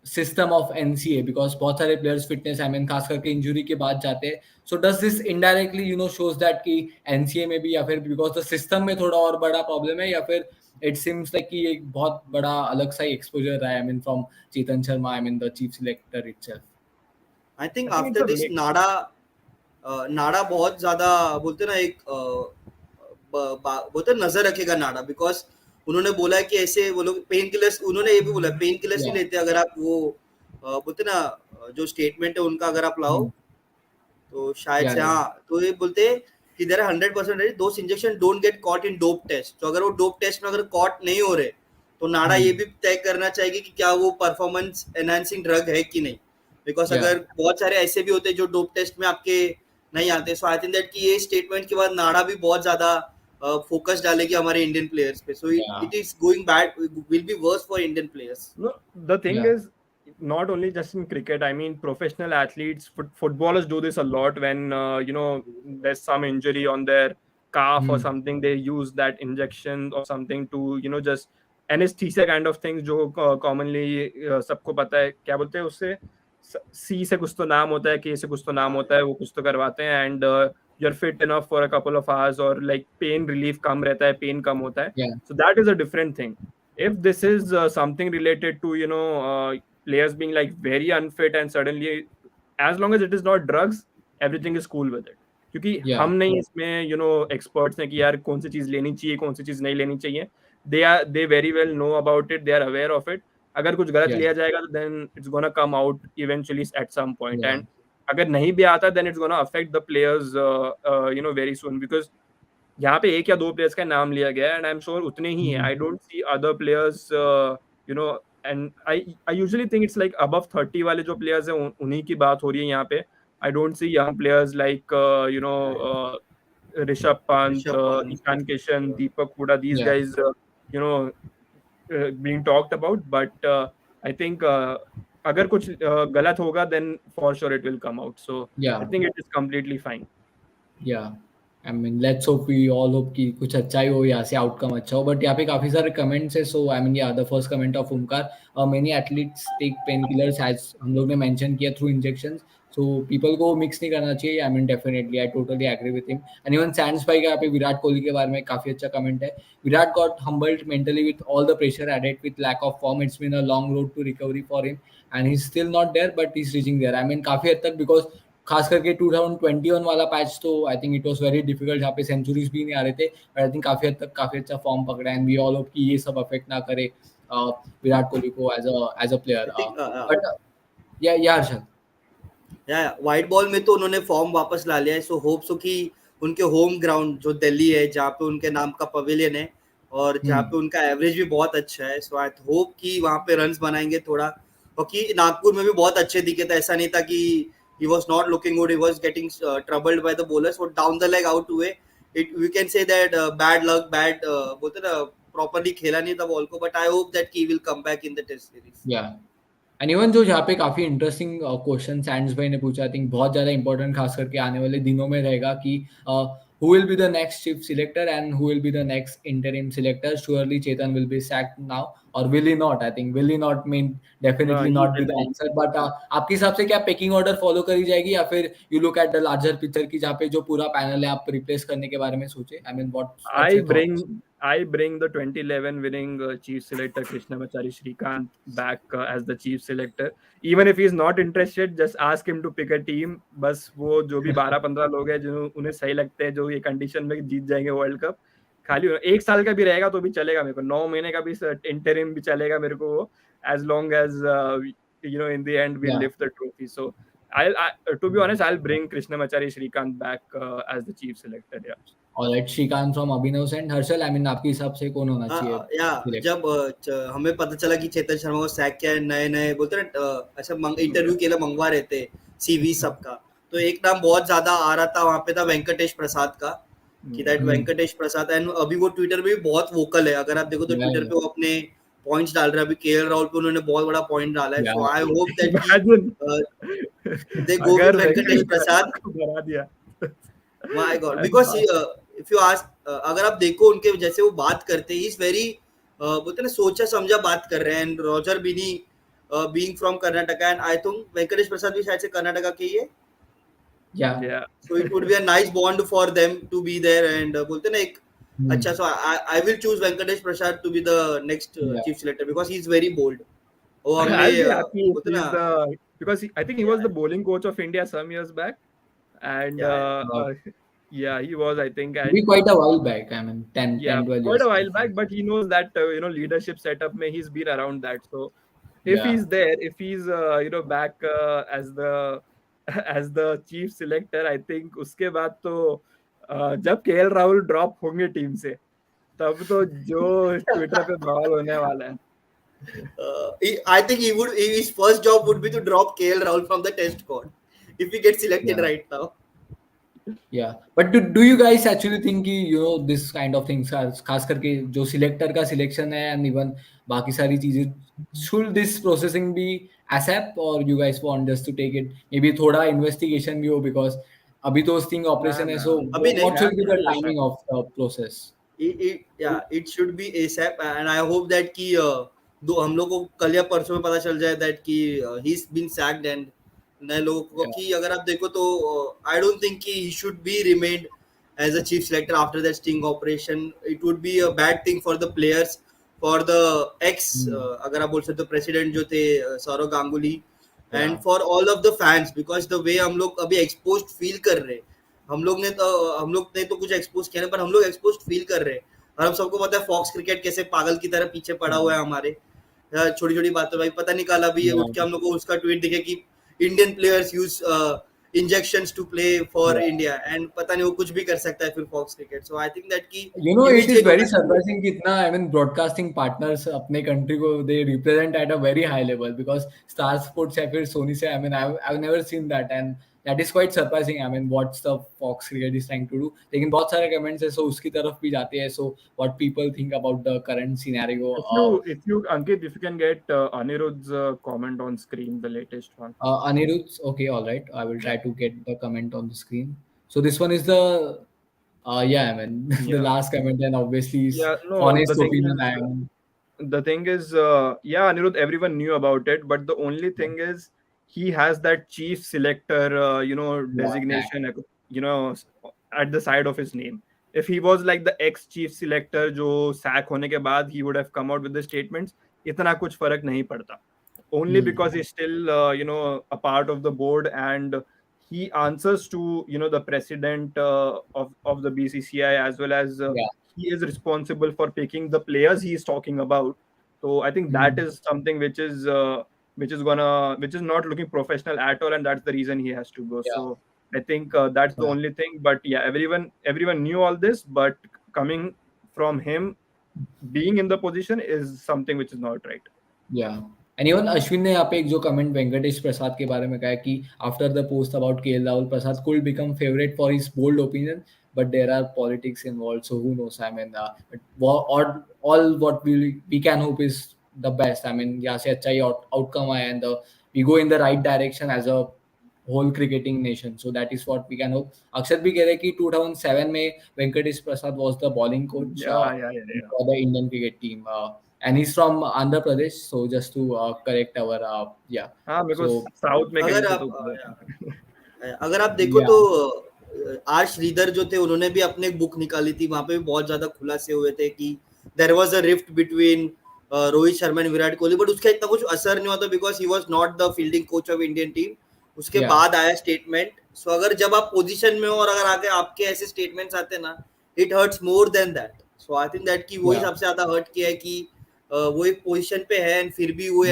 system of NCA because बहुत सारे players fitness, I mean, खास करके injury के बाद जाते हैं. So does this indirectly, shows that कि NCA में भी या फिर because the system में थोड़ा और बड़ा problem है या फिर it seems like कि एक बहुत बड़ा अलग सा ही exposure रहा है, I mean, from Chetan Sharma, I mean, the chief selector itself. I think I think it's after a this mix. नाडा बहुत ज्यादा बोलते ना एक बोलते नजर रखेगा नाडा बिकॉज उन्होंने बोला है कि ऐसे वो लोग पेन किलर्स उन्होंने ये भी बोला पेन किलर्स नहीं Yeah. लेते अगर आप वो बोलते ना जो स्टेटमेंट है उनका अगर आप लाओ Hmm. तो शायद Yeah, से yeah. हाँ तो ये बोलते हैं कि there 100% ready those injection don't get caught in dope test तो अगर वो डोप टेस्ट में अगर कॉट नहीं हो रहे तो नाडा ये Hmm. भी तय करना चाहिए कि क्या वो परफॉर्मेंस एनहांसिंग ड्रग है कि नहीं बिकॉज Yeah. अगर बहुत सारे ऐसे भी होते हैं जो डोप टेस्ट में आपके नहीं आते सो आई थिंक दैट कि ये स्टेटमेंट के बाद नाडा भी बहुत ज्यादा फोकस डालेगी हमारे इंडियन प्लेयर्स पे सो Yeah. It is going bad will be verse for Indian players No, the thing Yeah. is, not only just in cricket. I mean, professional athletes, footballers do this a lot when there's some injury on their calf or Hmm. something. They use that injection or something to just anesthesia kind of things. जो commonly सबको पता है क्या बोलते हैं उससे C से कुछ तो नाम होता है K से कुछ तो नाम होता है वो कुछ तो करवाते हैं and you're fit enough for a couple of hours or like pain relief कम रहता है pain कम होता है. Yeah. So that is a different thing. If this is something related to players being like very unfit and suddenly as long as it is not drugs everything is cool with it क्योंकि Yeah. हम नहीं इसमें experts हैं कि यार कौन सी चीज लेनी चाहिए कौन सी चीज नहीं लेनी चाहिए they very well know about it they are aware of it अगर कुछ गलत Yeah. लिया जाएगा तो then it's gonna come out eventually at some point Yeah. and अगर नहीं भी आता then it's gonna affect the players very soon because यहाँ पे एक या दो प्लेयर्स का नाम लिया गया है एंड आई एम श्योर उतने ही हैं Hmm. I don't C other players and I usually think it's like above 30 वाले जो प्लेयर्स हैं उन्हीं की बात हो रही है यहाँ पे I don't see young players like Rishabh Pant Rishabh Pant Ishan Kishan Deepak Hooda these Yeah. Guys being talked about but I think अगर कुछ गलत होगा then for sure it will come out so I Yeah. think it is completely fine. Yeah. I mean, let's hope we all hope कि कुछ अच्छा ही हो यहाँ से आउटकम अच्छा हो बट यहाँ पे काफी सारे कमेंट्स है so I mean yeah the first comment of Omkar many athletes take pain killers as हम लोग ने मेंशन किया थ्रू इंजेक्शंस सो पीपल को मिक्स नहीं करना चाहिए I mean definitely I totally agree with him and even Sands भाई का यहाँ पे विराट कोहली के बारे में काफी अच्छा कमेंट है Virat got humbled mentally with all the pressure added with lack of form it's been a long road to recovery for him and he is still not there but he is reaching there I mean काफी हद तक because खास करके 2021 वाला patch तो I think it was very difficult जहाँ पे centuries भी नहीं आ रहे थे बट आई थिंक काफी हद तक काफी अच्छा फॉर्म पकड़ा एंड वी ऑल होप कि ये सब अफेक्ट ना करे विराट कोहली को as a player I think but yeah Harshad या व्हाइट बॉल में तो उन्होंने फॉर्म वापस ला लिया है सो होप सो कि उनके होम ग्राउंड जो दिल्ली है जहाँ पे उनके नाम का पवेलियन है और जहाँ पे उनका एवरेज भी बहुत अच्छा है सो आई होप कि वहाँ पे रन्स बनाएंगे थोड़ा क्योंकि नागपुर में भी बहुत अच्छे दिखे थे ऐसा नहीं था कि he was not looking good he was getting troubled by the bowlers so down the leg out हुए it we can say that bad luck bad बोलते ना properly खेला नहीं था बॉल को but I hope that he will come back in the test series या and even जो यहाँ पे काफी इंटरेस्टिंग क्वेश्चन सैंड्स भाई ने पूछा आई थिंक बहुत ज्यादा इंपॉर्टेंट खास करके आने वाले दिनों में रहेगा कि who will be the next chief selector and who will be the next interim selector surely Chetan will be sacked now or will he not I think will he not mean definitely He not be will the be. answer but आपके हिसाब से क्या packing order follow करी जाएगी या फिर you look at the larger picture की जहाँ पे जो पूरा पैनल है आप रिप्लेस करने के बारे में सोचे I mean what's I your thoughts bring the 2011 winning chief selector Krishnamachari Srikanth back as the chief selector. Even if he's not interested, just ask him to pick a team. बस वो जो भी 12-15 लोग हैं जो उन्हें सही लगते हैं जो ये कंडीशन में जीत जाएंगे वर्ल्ड कप खाली एक साल का भी रहेगा तो भी चलेगा मेरे को 9 महीने का भी इंटरिम भी चलेगा मेरे को वो as long as in the end we या lift the trophy. So to be honest, I'll bring Krishnamachari Srikanth back as the chief selector. Yeah. Alright Srikanth from Abhinav Sen Harshal I mean आपके हिसाब से कौन होना चाहिए या select? जब हमें पता चला कि चेतन शर्मा को सैक किया नए नए बोलते ना ऐसा इंटरव्यू के लिए मंगवा रहे थे सीवी सबका तो एक नाम बहुत ज्यादा आ रहा था वहां पे था वेंकटेश प्रसाद का कि दैट वेंकटेश प्रसाद एंड अभी वो ट्विटर पे भी बहुत वोकल है अगर आप देखो तो ट्विटर पे वो अपने पॉइंट्स डाल रहे हैं. अभी केएल राहुल पे उन्होंने बहुत बड़ा पॉइंट डाला है. सो आई होप दैट कि Imagine दे गो अगर विथ वेंकटेश वेंकटेश प्रसाद. प्रसाद को हरा दिया. माय गॉड, भाई बिकॉज बात. इफ यू आस्क, अगर आप देखो उनके जैसे वो बात करते हैं, इज वेरी बोलते हैं ना, सोचा समझा बात कर रहे हैं. And Roger Binny being from Karnataka, and I think Venkatesh Prasad भी शायद से कर्नाटका के ही है. Yeah. Yeah. So it would be a nice bond for them to be there. And बोलते हैं ना एक Hmm. अच्छा. So I will choose Venkatesh Prasad to be the next Yeah. chief selector because he is very bold. वो हमने I'll be happy if बोलते हैं he's ना. the, because I think he was Yeah, the bowling coach of India some years back, and yeah, yeah. yeah, he was, I think, Maybe and quite a while back. I mean, 10, yeah, 10, 12 quite years a back. while back. But he knows that leadership setup. May he's been around that. So if Yeah. he's there, if he's back as the as the chief selector, I think उसके बाद तो जब KL Rahul drop होंगे team से, तब तो जो Twitter पे बवाल होने वाला है. I think his first job would be to drop KL Rahul from the test squad if he gets selected Yeah. right now. Yeah, but do you guys actually think कि this kind of things are, खास करके जो selector का selection है and even बाकी सारी चीजें, should this processing be ASAP or you guys want just to take it maybe थोड़ा investigation भी हो, because अभी तो sting ना operation है, ना, so अभी नहीं. what should be the ASAP. timing of the process? It should be ASAP, and I hope that कि दो हम लोग को कल या परसों में पता चल जाए that कि he's been sacked. And नए लोगों को, Yeah. कि अगर आप देखो तो I don't think कि he should be remained as a chief selector after that sting operation. It would be a bad thing for the players, for the ex अगर आप बोल सकते हो president जो थे Saurav Ganguly, Yeah. and for all of the fans, because the way हम लोग अभी exposed feel कर रहे हैं. हम लोग ने तो कुछ एक्सपोज किया नहीं, पर हम लोग एक्सपोज फील कर रहे हैं. और हम सबको पता है फॉक्स क्रिकेट कैसे पागल की तरह पीछे पड़ा हुआ है हमारे छोटी छोटी बातों. भाई पता नहीं कल अभी Yeah. उठ के हम लोग को उसका ट्वीट दिखे कि Indian players use injections to play for Yeah. India. And पता नहीं वो कुछ भी कर सकता है फिर Fox cricket. So I think that की It is इमीडिएट very होना चाहिए. surprising कितना, I mean, broadcasting partners अपने country को they represent at a very high level, because Star Sports या फिर Sony से, I mean, I've never seen that, and that is quite surprising. I mean, what's the Fox Cricket is trying to do. लेकिन बहुत सारे comments है, so उसकी तरफ भी जाते हैं. So what people think about the current scenario. If you Ankit, if you can get Anirudh's comment on screen, the latest one. Anirudh, okay, all right. I will try to get the comment on the screen. So this one is the yeah, I mean, the Yeah. last comment, and obviously is Yeah, no, honest opinion. I am. the thing is, yeah, Anirudh, everyone knew about it, but the only thing is he has that chief selector, Yeah, tag. designation, at the side of his name. If he was like the ex chief selector, जो sack होने के बाद, he would have come out with the statements. इतना कुछ फर्क नहीं पड़ता. Only because he's still, a part of the board, and he answers to, the president of the BCCI, as well as Yeah. he is responsible for picking the players he is talking about. So I think that is something which is not looking professional at all, and that's the reason he has to go. Yeah. So I think that's the Yeah. only thing. But yeah, everyone knew all this, but coming from him, being in the position is something which is not right. Yeah. And even Ashwin ने यहाँ पे एक जो comment Venkatesh प्रसाद के बारे में कहा है कि after the post about KL Rahul Prasad could become favorite for his bold opinion, but there are politics involved, so who knows. I mean, all what we can hope is the best. I mean, यहाँ से अच्छा ही outcome आया, and we go in the right direction as a whole cricketing nation. So that is what we can hope. अक्षर भी कह रहे हैं कि 2007 में वेंकटेश प्रसाद was the bowling coach Yeah. for the Indian cricket team. And he's from Andhra Pradesh, so just to correct our yeah. हाँ, मेरे को So साउथ में कहीं अगर से आप तो पता अगर आप देखो Yeah. तो आर श्रीधर जो थे उन्होंने भी अपने एक बुक निकाली थी. वहां पे भी बहुत ज्यादा खुलासे हुए थे कि there was a rift between Rohit Sharma and Virat Kohli, but उसका इतना कुछ असर नहीं हुआ था because he was not the fielding coach of Indian team. उसके Yeah. बाद आया स्टेटमेंट. सो अगर जब आप पोजीशन में हो और अगर आगे आपके ऐसे स्टेटमेंट्स आते ना, it hurts more than that. So I think that कि वही Yeah. सबसे ज्यादा हर्ट किया है कि वो एक पोजीशन पे है एंड फिर भी वो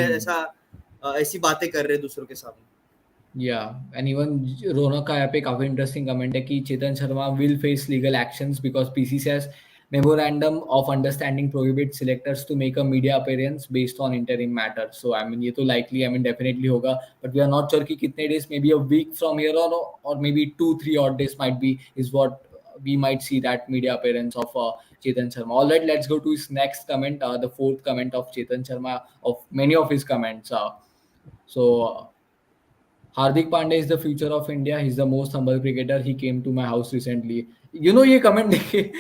ऐसी बातें कर रहे हैं दूसरों के सामने. Yeah, and even रौनक का यहाँ पे काफी इंटरेस्टिंग कमेंट है कि Chetan Sharma will face legal actions because PCC has memorandum of understanding prohibits selectors to make a media appearance based on interim matters. So I mean ये तो likely, I mean definitely होगा, but we are not sure कि कितने days, maybe a week from here, or maybe 2-3 odd days might be is what we might see that media appearance of Chetan Sharma. All right, let's go to his next comment, the fourth comment of Chetan Sharma, of many of his comments. So Hardik Pandey is the future of India. He's the most humble cricketer. He came to my house recently. ये comment देखे,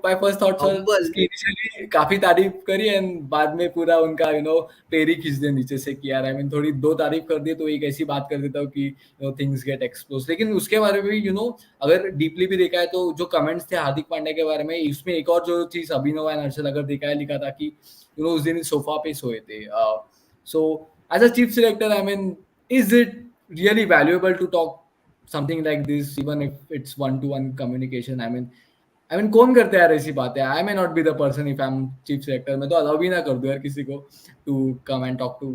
my first thoughts were Humble. कि initially काफी तारीफ करी and बाद में पूरा उनका पैर ही खींच दे नीचे से कि यार थोड़ी दो तारीफ कर दी तो एक ऐसी बात कर देता हूँ कि things get exposed. लेकिन उसके बारे में भी अगर डीपली भी देखा है तो जो कमेंट्स थे हार्दिक पांड्या के बारे में, इसमें एक और जो चीज अभिनव एंड हर्षल अगर देखा है, लिखा था कि उस दिन सोफा पे सोए थे. So as a chief selector, is it really valuable to talk something like this, even if it's one-to-one communication? कौन करता है यार ऐसी बातें? I may not be the person if I'm chief selector. मैं तो allow भी ना कर दूं यार किसी को to come and talk to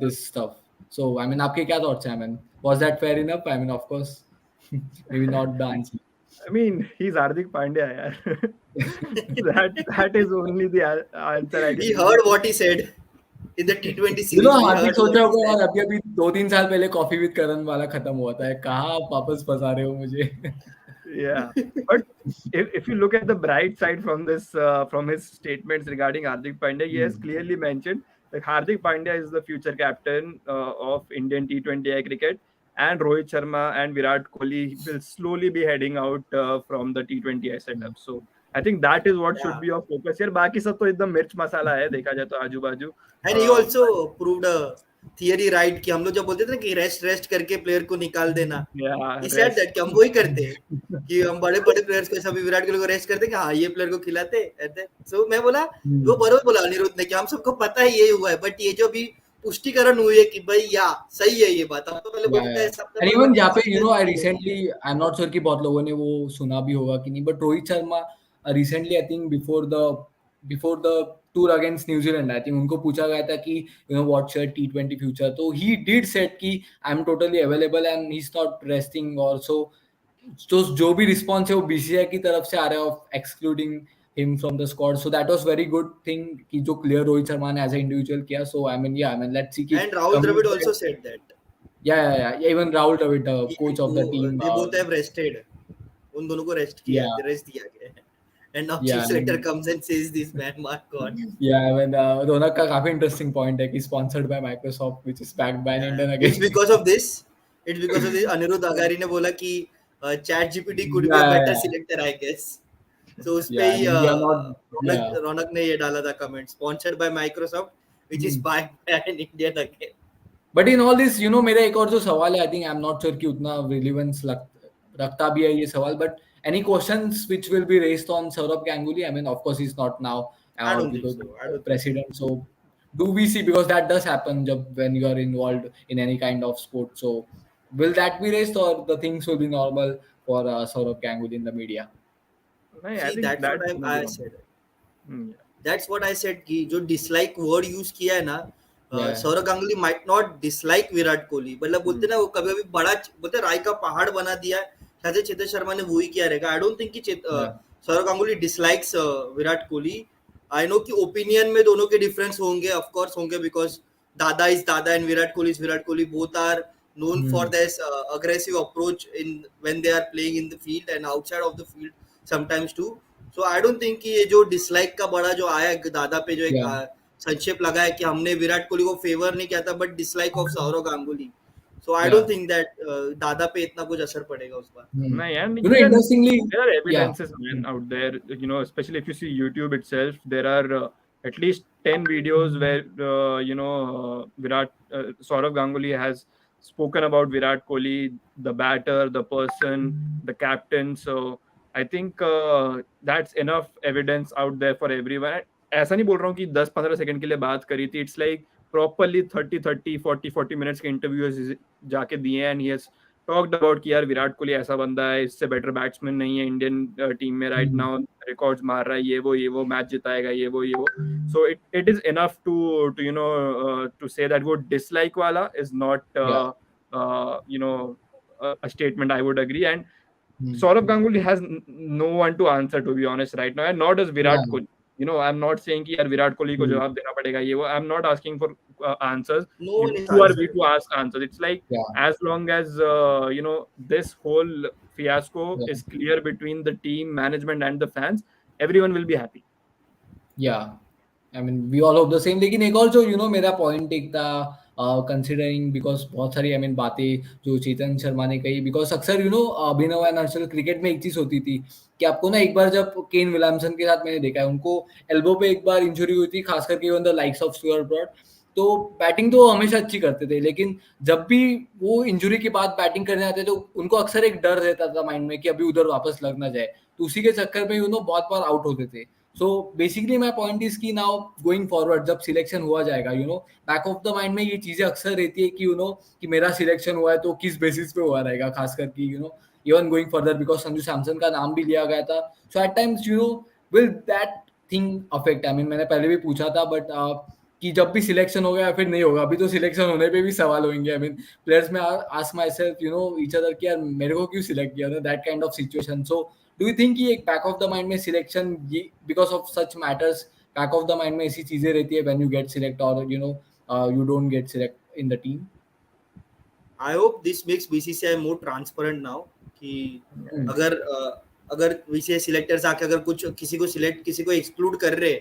this stuff. So आपके क्या thoughts हैं? Was that fair enough? Of course, maybe not the answer. He's Hardik Pandya, yaar. that is only the answer I can He give. heard what he said in the T20 series. हार्दिक सोचा होगा यार अभी 2-3 साल पहले coffee with करण वाला खत्म हुआ था, कहाँ आप वापस फंसा रहे हो मुझे? Yeah, but if you look at the bright side from this, from his statements regarding Hardik Pandya, he has clearly mentioned that Hardik Pandya is the future captain of Indian T20I cricket, and Rohit Sharma and Virat Kohli will slowly be heading out from the T20I setup. So I think that is what should be your focus here. बाकी सब तो एकदम मिर्च मसाला है, देखा जाए तो आजू बाजू. And he also proved a theory right कि हम लोग जब बोलते थे ना कि रेस्ट करके प्लेयर को निकाल देना, he said that कि हम वही करते हैं कि हम बड़े प्लेयर्स को, सभी विराट कोहली को रेस्ट करते कि हाँ ये प्लेयर को खिलाते ऐसे. So मैं बोला वो बरोबर बोला अनिरुद्ध ने कि हम सबको पता है ये हुआ है, बट ये जो भी पुष्टिकरण हुई है कि भाई या सही है ये बात, हम तो पहले बोलते हैं सब. And even जहाँ पे I recently, I'm not sure कि बहुत लोगों ने वो सुना भी होगा कि नहीं, but Rohit Sharma recently, I think before the tour against New Zealand, I think उनको पूछा गया था कि what's your T20 future, तो he did said कि I'm totally available and he's not resting also. तो जो भी रिस्पॉन्स है वो बीसीसीआई की तरफ से आ रहा है of excluding him from the squad, so that was very good thing कि जो clear रोहित शर्मा ने as an individual किया. So let's see. And Rahul Dravid also said that. Yeah, even Rahul Dravid, the coach of the team, they both have rested. उन दोनों को rest दिया गया है. And now chief selector comes and says this, man, my God. Ronak का काफी interesting point है कि sponsored by Microsoft, which is backed by an Indian again. It's because of this. Anirudh अगारी ने बोला कि ChatGPT could be a better selector, I guess. So उस पे ही रौनक ने ये डाला था comment, sponsored by Microsoft, which is backed by an Indian again. But in all this, मेरा एक और जो सवाल है, I think I'm not sure कि उतना relevance रखता भी है ये सवाल, but any questions which will be raised on Saurabh Ganguly? Of course he's not now I don't think so. president. So do we see, because that does happen when you are involved in any kind of sport. So will that be raised or the things will be normal for Saurabh Ganguly in the media? See, that's what I said. That's what I said कि जो dislike word use किया है ना, Saurav Ganguly might not dislike Virat Kohli, मतलब बोलते ना वो कभी बड़ा बोलते राय का पहाड़ बना दिया है, शायद चेतन शर्मा ने वही किया रहेगा. आई डोंट थिंक कि Sourav Ganguly dislikes Virat Kohli. I know कि ओपिनियन में दोनों के डिफरेंस होंगे, ऑफ कोर्स होंगे, because Dada is Dada and Virat Kohli is Virat Kohli. Both are known for this aggressive approach in when they are playing in the field and outside of the field sometimes too. So I don't think कि ये जो dislike का बड़ा जो आया दादा पे, जो एक संक्षेप लगा है कि हमने विराट कोहली को फेवर नहीं किया था, but dislike of Sourav Ganguly. So I don't think that दादा पे इतना कुछ असर पड़ेगा उस बात. Interestingly, there are evidences out there, especially if you see YouTube itself, there are at least 10 videos where Saurav Ganguly has spoken about Virat Kohli, the batter, the person, the captain. So I think that's enough evidence out there for everyone. ऐसा नहीं बोल रहा हूँ कि 10-15 second के लिए बात करी थी. It's like properly 40 minutes के इंटरव्यूज जाके दिए, and he has talked about कि यार विराट कोहली ऐसा बंदा है, इससे बेटर बैट्समैन नहीं है इंडियन टीम में राइट नाउ, रिकॉर्ड्स मार रहा है, ये वो मैच जिताएगा, ये वो. So it is enough to say that वो dislike वाला is not a statement I would agree. And Saurav Ganguly has no one to answer, to be honest, right now, and nor does Virat Kohli. I'm not saying कि यार विराट कोहली को जवाब देना पड़ेगा ये वो. I'm not asking for answers. Who are we to ask answers? It's like as long as this whole fiasco Yeah. is clear between the team, management, and the fans, everyone will be happy. Yeah, I mean we all hope the same. लेकिन एक और जो मेरा point एक था considering because बहुत सारी बातें जो चेतन शर्मा ने कही बिकॉज अक्सर अभिनव एंड हर्षल क्रिकेट में एक चीज होती थी कि आपको ना एक बार जब केन विलियमसन के साथ मैंने देखा है उनको एल्बो पे एक बार इंजरी हुई थी खास करके on the likes of Stuart Broad तो बैटिंग तो हमेशा अच्छी करते थे लेकिन जब भी वो इंजरी के बाद बैटिंग करने आते तो उनको अक्सर एक डर रहता था माइंड में कि अभी उधर वापस लग ना जाए तो उसी के चक्कर में बहुत बार आउट होते थे so basically my point is की नाउ गोइंग फॉरवर्ड जब सिलेक्शन हुआ जाएगा बैक ऑफ द माइंड में ये चीजें अक्सर रहती है कि कि मेरा सिलेक्शन हुआ है तो किस बेसिस पे हुआ रहेगा खास करके even going further because Sanju Samson का नाम भी लिया गया था so at times will that thing affect I mean मैंने पहले भी पूछा था बट कि जब भी सिलेक्शन होगा या फिर नहीं होगा अभी तो सिलेक्शन होने पे भी सवाल होंगे आई मीन प्लेयर्स में ask my self each other कि यार मेरे को क्यों सिलेक्ट किया था that kind of situation so do you think कि एक बैक ऑफ द माइंड में selection because of such matters back of the mind में ऐसी चीजें रहती है व्हेन यू गेट सिलेक्ट और you don't get select in the team I hope this makes BCCI more transparent now कि अगर BCCI selectors आके अगर कुछ किसी को सिलेक्ट किसी को एक्सक्लूड कर रहे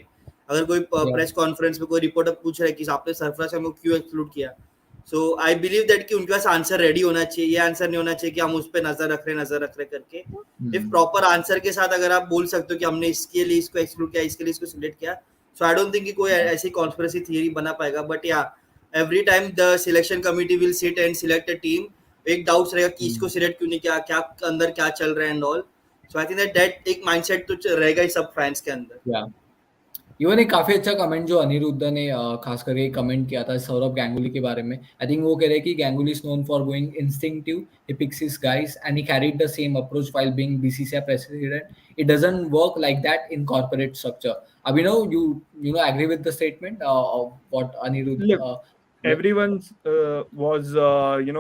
अगर कोई प्रेस कॉन्फ्रेंस में कोई रिपोर्टर पूछ रहा है कि आपने सरफराज को क्यों एक्सक्लूड किया सो आई बिलीव दैट कि उनके पास आंसर रेडी होना चाहिए ये आंसर नहीं होना चाहिए कि हम उस पर नजर रख रहे करके इफ प्रॉपर आंसर के साथ अगर आप बोल सकते हो कि हमने इसके लिए इसको एक्सक्लूड किया इसके लिए इसको सिलेक्ट किया सो आई डोंट थिंक कि कोई ऐसी कॉन्स्पिरेसी थियरी बना पाएगा बट या every time the selection committee will sit and select a team एक डाउट्स रहेगा कि इसको सिलेक्ट क्यों नहीं किया क्या अंदर क्या चल रहा है and all so I think that एक माइंडसेट तो रहेगा ही सब फैंस के अंदर या इवन एक काफी अच्छा कमेंट जो अनिरुद्ध ने खास करके कमेंट किया था सौरभ गांगुली के बारे में आई थिंक वो कह रहे हैं कि Ganguly is known for going instinctive he picks his guys and he carried the same approach while being BCCI president it doesn't work like that in corporate structure Abhinav you agree with the statement of what Anirudh Look, everyone was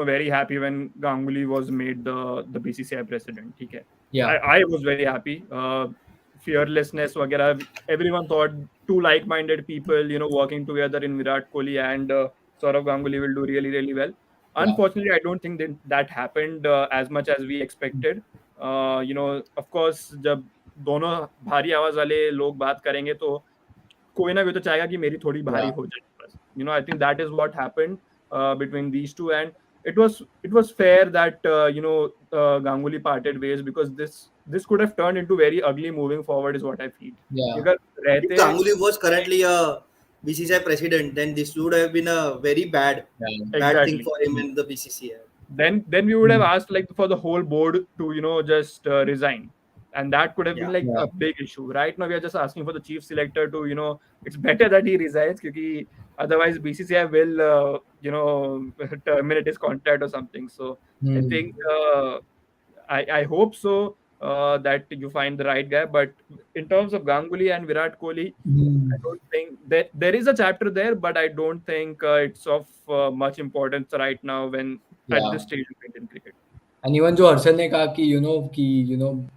very happy when Ganguly was made the BCCI president. Okay, yeah I was very happy. Fearlessness, वगैरह. Everyone thought two like-minded people, working together in Virat Kohli and Saurav Ganguly will do really, really well. Unfortunately, I don't think that happened as much as we expected. Of course, जब दोनों भारी आवाज वाले लोग बात करेंगे तो कोई ना कोई तो चाहेगा कि मेरी थोड़ी भारी हो जाए बस. I think that is what happened between these two, and it was fair that Ganguly parted ways because this could have turned into very ugly moving forward is what I feel. yeah if Ganguly was currently a BCCI president then this would have been a very bad thing for him in the BCCI. Then we would have asked like for the whole board to just resign, and that could have been like a big issue. Right now we are just asking for the chief selector to it's better that he resigns because otherwise BCCI will terminate his contract or something. So I think I hope so that you find the right guy. But in terms of Ganguly and Virat Kohli, I don't think that there is a chapter there, but I don't think it's of much importance right now when at this stage of Indian cricket. And even जो हर्षल ने कहा कि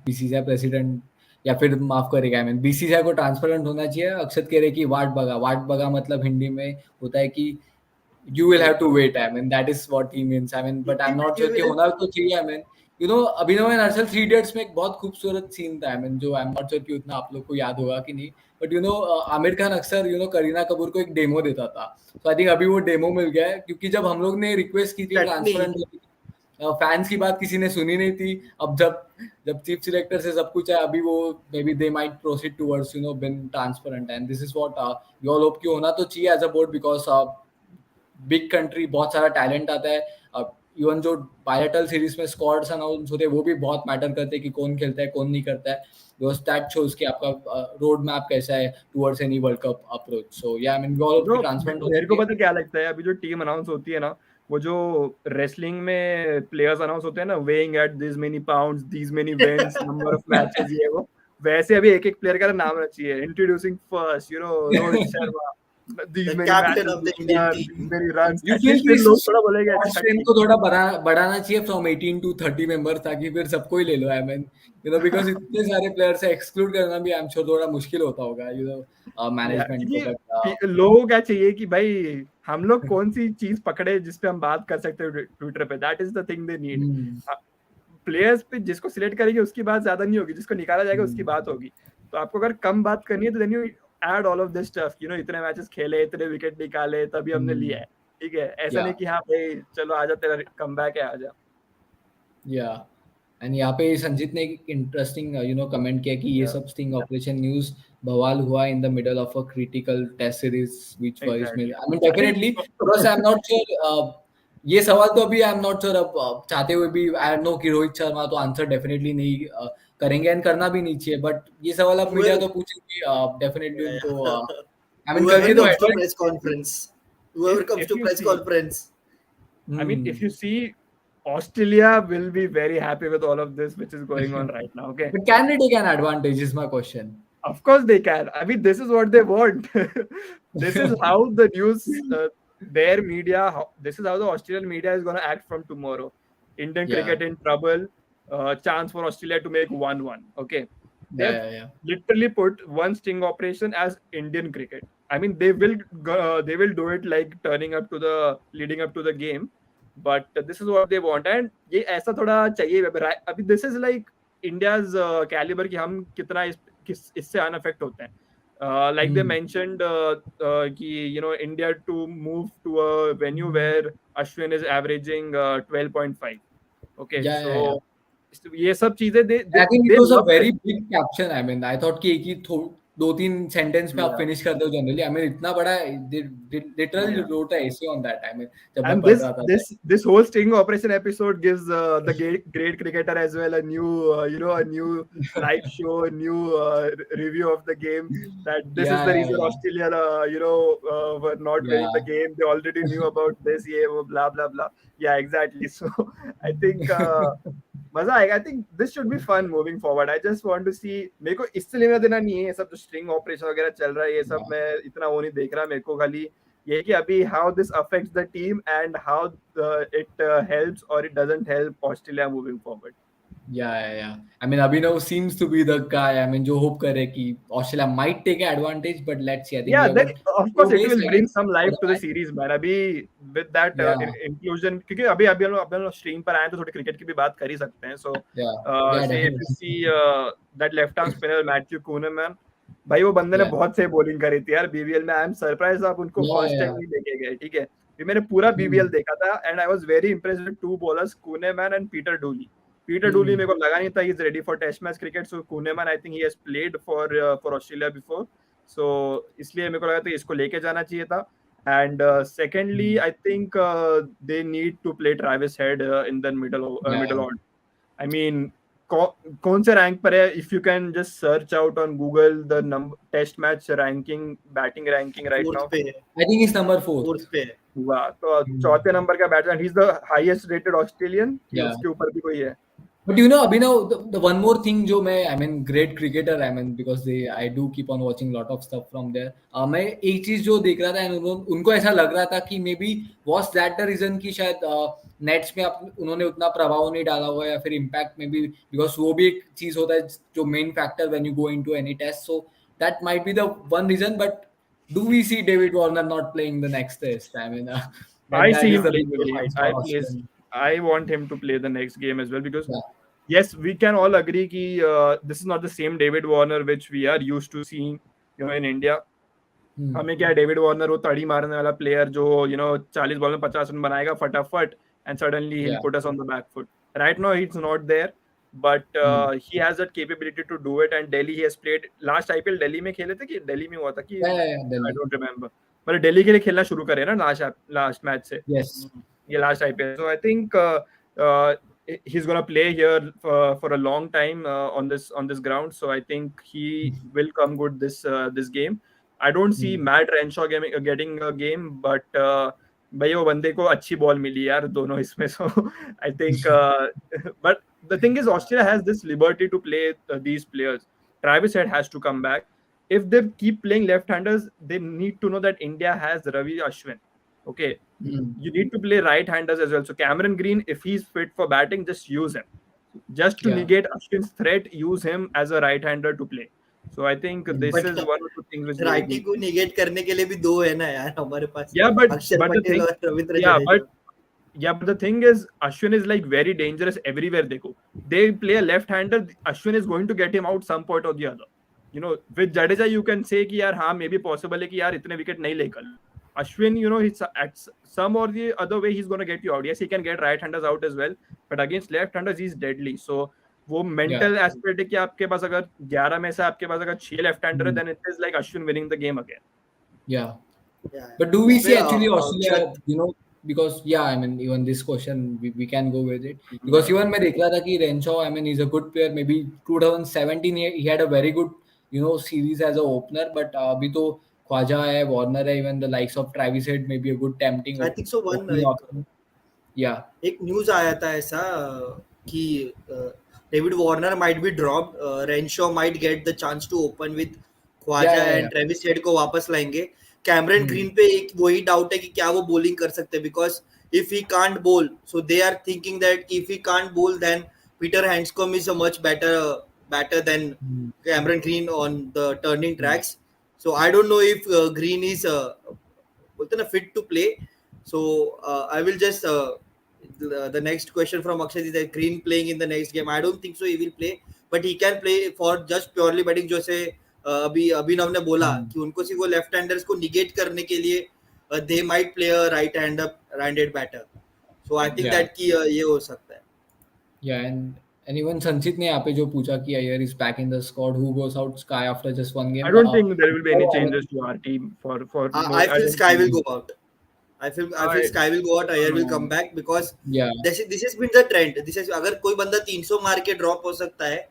BCCI president या फिर माफ करेगा मैं BCCI को ट्रांसपेरेंट होना चाहिए अक्षत कह रहे कि वाट बगा मतलब हिंदी में होता है कि you will have to wait I mean that is what he means I mean but I'm not sure कि होना तो चाहिए I mean Abhinav and Harshal 3 Idiots में एक बहुत खूबसूरत सीन था I mean जो I'm not sure कि उतना आप लोग को याद होगा कि नहीं बट आमिर खान अक्सर करीना कपूर को एक डेमो देता था तो आई थिंक अभी वो डेमो मिल गया है क्योंकि जब हम लोग ने रिक्वेस्ट की थी ट्रांसपेरेंट फैंस की बात किसी ने सुनी नहीं थी अब जब चीफ सिलेक्टर से सब कुछ है अभी वो maybe they might proceed towards being transparent and this is what we all hope कि होना तो चाहिए as a board because big country बहुत सारा टैलेंट आता है इवन जो बायलेटरल सीरीज में स्क्वाड्स अनाउंस होते हैं वो भी बहुत मैटर करते हैं कि कौन खेलता है कौन नहीं करता है बिकॉज दैट शोज कि आपका रोड मैप कैसा है towards any world cup approach so yeah I mean we all hope कि ट्रांसपेरेंट मेरे को पता क्या लगता है अभी जो टीम अनाउंस होती है ना वो जो रेसलिंग में प्लेयर्स अनाउंस होते हैं ना weighing at this many pounds these many wins number of matches ये वो वैसे अभी एक प्लेयर का नाम रहना चाहिए introducing first Rohit Sharma these many captain matches, of the Indian team. these many runs. You feel कि लोग थोड़ा बोलेंगे स्ट्रेंथ को थोड़ा बढ़ाना चाहिए फ्रॉम 18 to 30 मेंबर्स ताकि फिर सबको ही ले लो आई मीन बिकॉज इतने सारे प्लेयर से एक्सक्लूड करना भी आई एम श्योर थोड़ा मुश्किल होता होगा मैनेजमेंट को लोगों क्या चाहिए कि भाई हम लोग कौन सी चीज पकड़े जिस पे हम बात कर सकते हैं ट्विटर पे that is the thing they need players पे जिसको सिलेक्ट करेंगे उसकी बात ज्यादा नहीं होगी, जिसको निकाला जाएगा उसकी बात होगी। तो आपको अगर कम बात करनी है तो then you add all of this stuff, इतने मैचेस खेले, इतने विकेट निकाले, तभी हमने लिया है, ठीक है। ऐसा नहीं कि हाँ भाई चलो आजा तेरा कमबैक है आजा। या एंड यहाँ पे संजीत ने एक इंटरेस्टिंग कमेंट किया कि ये सब स्टिंग ऑपरेशन न्यूज बवाल हुआ in the middle of a critical test series which for इसमें I mean definitely because I am not sure ये सवाल तो अभी आई एम नॉट श्योर अब चाहते हुए भी आई नो कि रोहित शर्मा तो आंसर डेफिनेटली नहीं करेंगे एंड करना भी नहीं चाहिए, बट ये सवाल अब मीडिया तो पूछेगी डेफिनेटली उनको आई मीन करके तो press conference, whoever comes to press conference, I mean, if you see, Australia will be very happy with all of this which is going on right now. Okay, but can they take an advantage is my question. Of course they can. I mean, this is what they want. This is how the news, their media, this is how the Australian media is going to act from tomorrow. Indian cricket in trouble, chance for Australia to make 1-1. Okay, they've literally put one sting operation as Indian cricket. I mean, they will do it like leading up to the game, but this is what they want. And ये ऐसा थोड़ा चाहिए अभी. This is like India's caliber कि हम कितना इससे अनअफेक्ट होते हैं. Like they mentioned कि India to move to a venue where Ashwin is averaging 12.5. Okay, so ये सब चीजें I think it was a very big caption. I mean, I thought कि एक ही दो तीन सेंटेंस में आप फिनिश कर दो जनरली. I mean, इतना बड़ा literally wrote a essay on that. I mean, जब मैं पढ़ रहा था. This whole sting operation episode gives the great cricketer as well a new a new live show, a new review of the game. That this is the reason Australia were not winning the game. They already knew about this. Blah blah blah. Yeah, exactly. So I think. मजा आएगा. I think this should be fun moving forward. I just want to see. मेरे को इससे लेना देना नहीं है ये सब जो स्ट्रिंग ऑपरेशन वगैरह चल रहा है, ये सब मैं इतना वो नहीं देख रहा. मेरे को खाली ये कि अभी how this affects the team and how it helps or it doesn't help Australia moving forward. Yeah. I mean, Abhinav seems to be the guy. I mean, जो hope करे कि Australia might take advantage, but let's see. I think then, of course it will bring some life to the series, man. अभी with that inclusion, क्योंकि अभी हम लोग stream पर आए तो थोड़ी क्रिकेट की भी बात कर ही सकते हैं. So say if you see that left arm spinner Matthew Kuhneman, भाई वो बंदे ने बहुत सही बॉलिंग करी थी यार बीबीएल में. आई एम सरप्राइज आप उनको फर्स्ट टाइम नहीं देखे गए. ठीक है, मैंने पूरा बीबीएल देखा था and I was very impressed with two bowlers, Kuhnemann and Peter Dooley. Peter Dooley मेरे को लगा नहीं था he is ready for test match cricket. So Kuhnemann I think he has played for Australia before, so इसलिए मेरे को लगा था इसको लेके जाना चाहिए था. And secondly I think they need to play Travis Head in the middle order. I mean कौन से रैंक पर है? If you can just search out on Google the test match ranking, batting ranking right now I think is number 4 पे हुआ. तो चौथे number का batsman, he is the highest rated Australian. उसके ऊपर भी कोई है. But Abhinav, the one more thing जो मैं I mean great cricketer, I mean because I do keep on watching lot of stuff from there. मैं एक चीज जो देख रहा था उनको ऐसा लग रहा था कि maybe was that the reason कि शायद नेट्स में उन्होंने उतना प्रभाव नहीं डाला हुआ या फिर इम्पैक्ट में भी, बिकॉज वो भी एक चीज होता है जो main factor when you go into any test. So that might be the one reason. But do we see David Warner not playing the next test? I mean, I see him playing. I want him to play the next game as well because yes, we can all agree कि this is not the same David Warner which we are used to seeing, in India. हमें क्या David Warner वो तड़ी मारने वाला player जो 40 ball में 50 run बनाएगा फटाफट and suddenly he'll put us on the back foot. Right now he's not there, but he has that capability to do it. And Delhi he has played last IPL Delhi में खेले थे कि दिल्ली में हुआ था कि I don't remember, पर दिल्ली के लिए खेलना शुरू करे ना लास्ट मैच से. ये last IPL. So I think he's gonna play here for a long time on this ground. So I think he will come good this game. I don't see Matt Renshaw getting a game, but भाई वो बंदे को अच्छी ball मिली यार दोनों इसमें. So I think but the thing is Australia has this liberty to play these players. Travis Head has to come back. If they keep playing left-handers, they need to know that India has Ravi Ashwin. Okay, you need to play right-handers as well. So Cameron Green, if he's fit for batting, just use him. Just to negate Ashwin's threat, use him as a right-hander to play. So I think this is one of the things which righty को negate करने के लिए भी दो है ना यार हमारे पास. Yeah, but the thing, Yeah, but the thing is, Ashwin is like very dangerous everywhere they go. They play a left-hander, Ashwin is going to get him out some point or the other. You know, with Jadeja, you can say कि यार हाँ maybe possible है कि यार इतने wicket नहीं ले कल. Ashwin, you know, he's at some or the other way he's going to get you out. Yes, he can get right-handers out as well, but against left-handers he's deadly. So वो Yeah. mental aspect है कि आपके पास अगर 11 में से आपके पास अगर 6 left-hander है, Hmm. then it is like Ashwin winning the game again. Yeah. Yeah. But do we see Well, actually Akshat, Australia, you know, because yeah, I mean, even this question we can go with it because even मैं देख रहा था कि Renshaw, I mean, he's a good player. Maybe 2017 he had a very good, you know, series as a opener. But अभी तो ख्वाजा है, Warner है, even the likes of Travis Head may be a good tempting I think so. One opening option. Yeah. एक news आया था ऐसा कि David Warner might be dropped, Renshaw might get the chance to open with Khawaja Yeah, and yeah. Travis Head को वापस लाएंगे. Cameron Hmm. Green पे एक वही डाउट है कि क्या वो बॉलिंग कर सकते हैं, because if he can't bowl, so they are thinking that if he can't bowl then Peter Handscomb is a much better than Hmm. Cameron Green on the turning Yeah. tracks. So I don't know if Green is बोलते हैं ना fit to play. So I will just the next question from Akshay is that Green playing in the next game. I don't think so he will play, but he can play for just purely batting. जैसे अभी अभिनव ने बोला Hmm. कि उनको सिर्फ वो left handers को negate करने के लिए they might play a right-handed batter. So I think Yeah. that कि ये हो सकता है. Yeah, and even Sanchit ने यहाँ पे जो पूछा कि Iyer is back in the squad, who goes out Sky after just one I game. don't think there will be any I mean, changes to our team for no. I feel don't Sky will think. go out. I feel Sky will go out. Ayer will come back because yeah. this has been the trend. This is अगर कोई बंदा 300 मार के drop हो सकता है,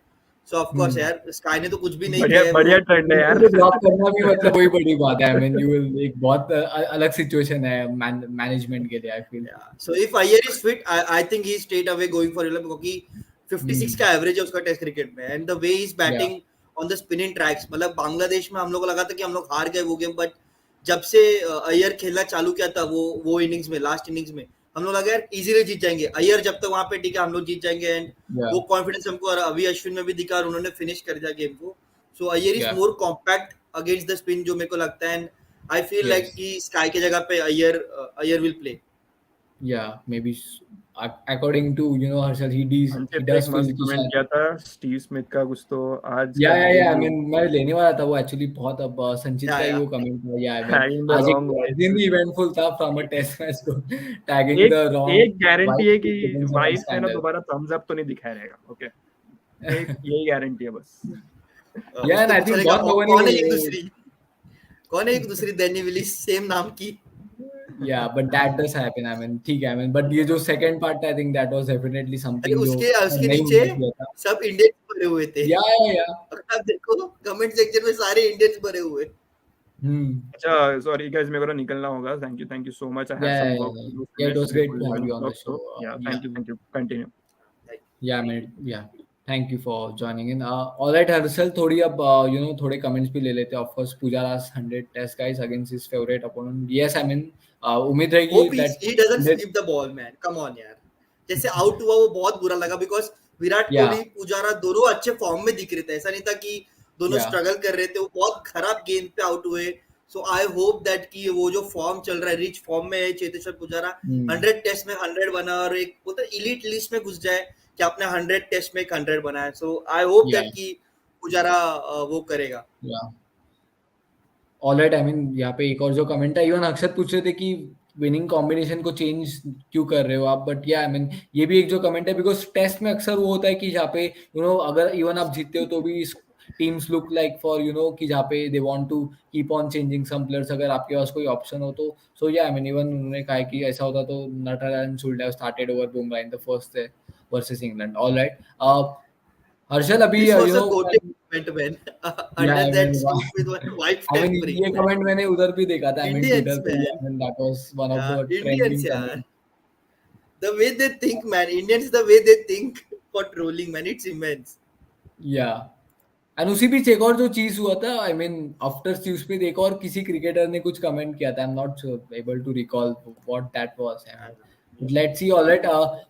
so of course यार sky ने तो कुछ भी नहीं किया है. बढ़िया ट्रेंड है यार. ड्रॉप करना भी मतलब वही बड़ी बात है. I mean, you will एक बहुत अलग सिचुएशन है मैनेजमेंट के लिए. I feel. Yeah. So if Ayer is fit, I think he is straight away going for 11 क्योंकि 56 का एवरेज है उसका टेस्ट क्रिकेट में, and the way is batting on the spinning tracks. मतलब बांग्लादेश में हम लोग को लगा था कि हम लोग हार गए वो गेम, बट जब से अय्यर खेलना चालू किया था वो इनिंग्स में, लास्ट इनिंग्स में हम लोग लगा यार इजीली जीत जाएंगे. अय्यर जब तक वहां पे टिका हम लोग जीत जाएंगे, एंड वो कॉन्फिडेंस हमको अभी अश्विन में भी दिखा और उन्होंने फिनिश कर दिया गेम को. So Iyer is more compact against the spin जो मेरे को लगता है, एंड आई फील लाइक कि स्काई की जगह पे Iyer will play. Yeah, maybe according to Harshal, he does feel comment किया था स्टीव स्मिथ का कुछ तो आज. I mean मैं लेने वाला था वो एक्चुअली बहुत. अब संचित का ही वो कमेंट था. I mean आज एक दिन भी इवेंटफul था फ्रॉम अ टेस्ट मैच को टैगिंग द रॉन्ग. एक गारंटी है कि वाइस ने ना दोबारा थम्स अप तो नहीं दिखाया रहेगा. ओके, एक यही गारंटी है बस. यार आई थिंक बहुत लोगों ने कौन है एक दूसरी डैनी विलिस सेम नाम की. Yeah, but that does happen. I mean, ठीक है. I mean, but ये जो second part I think that was definitely something जो उसके नीचे सब इंडियंस भरे हुए थे. Yeah. अब देखो कमेंट सेक्शन में सारे इंडियंस भरे हुए. अच्छा, sorry guys, मेरे को निकलना होगा. Thank you so much. I have some work. Yeah, it was great to have you on the show. Yeah, thank you. Continue. Yeah, man. Yeah. Thank you for joining in. All right, Harshal, थोड़ी अब थोड़े comments भी ले लेते हैं. Of course, Pujara's 100 test guys against his favorite opponent. Yes, I mean, उम्मीद रहेगी that he doesn't skip the ball, man. Come on यार. जैसे आउट हुआ वो बहुत बुरा लगा because विराट कोहली पुजारा दोनों अच्छे फॉर्म में दिख रहे थे. ऐसा नहीं था कि दोनों स्ट्रगल कर रहे थे. वो बहुत खराब गेंद पे आउट हुए. So I hope that कि वो जो फॉर्म चल रहा है, रिच फॉर्म में है चेतेश्वर पुजारा, 100 टेस्ट में 100 बना और एक बोलते एलीट लिस्ट में घुस जाए कि आपने 100 टेस्ट में 100 बनाया. So I hope that कि पुजारा वो करेगा. ऑलराइट. आई मीन यहाँ पे एक और जो कमेंट है, इवन अक्षत पूछ रहे थे कि विनिंग कॉम्बिनेशन को चेंज क्यों कर रहे हो आप. बट या आई मीन ये भी एक जो कमेंट है बिकॉज टेस्ट में अक्सर वो होता है कि जहाँ पे अगर इवन आप जीतते हो तो भी टीम्स लुक लाइक फॉर कि जहाँ पे they want to keep on changing some players अगर आपके पास कोई ऑप्शन हो तो. सो या आई मीन इवन उन्होंने कहा कि ऐसा होता तो Natarajan should have started over Bumrah in the first versus England. Alright Harshal, अभी ये कमेंट मैंने उधर भी देखा था. That was one of the trending comments. The way they think, man, Indians, the way they think for trolling, man, it's immense. Yeah. And उसी बीच एक और जो चीज हुआ था, I mean after Steve Smith एक और किसी क्रिकेटर ने कुछ कमेंट किया था. I'm not able to recall what that was. Let's see. All right,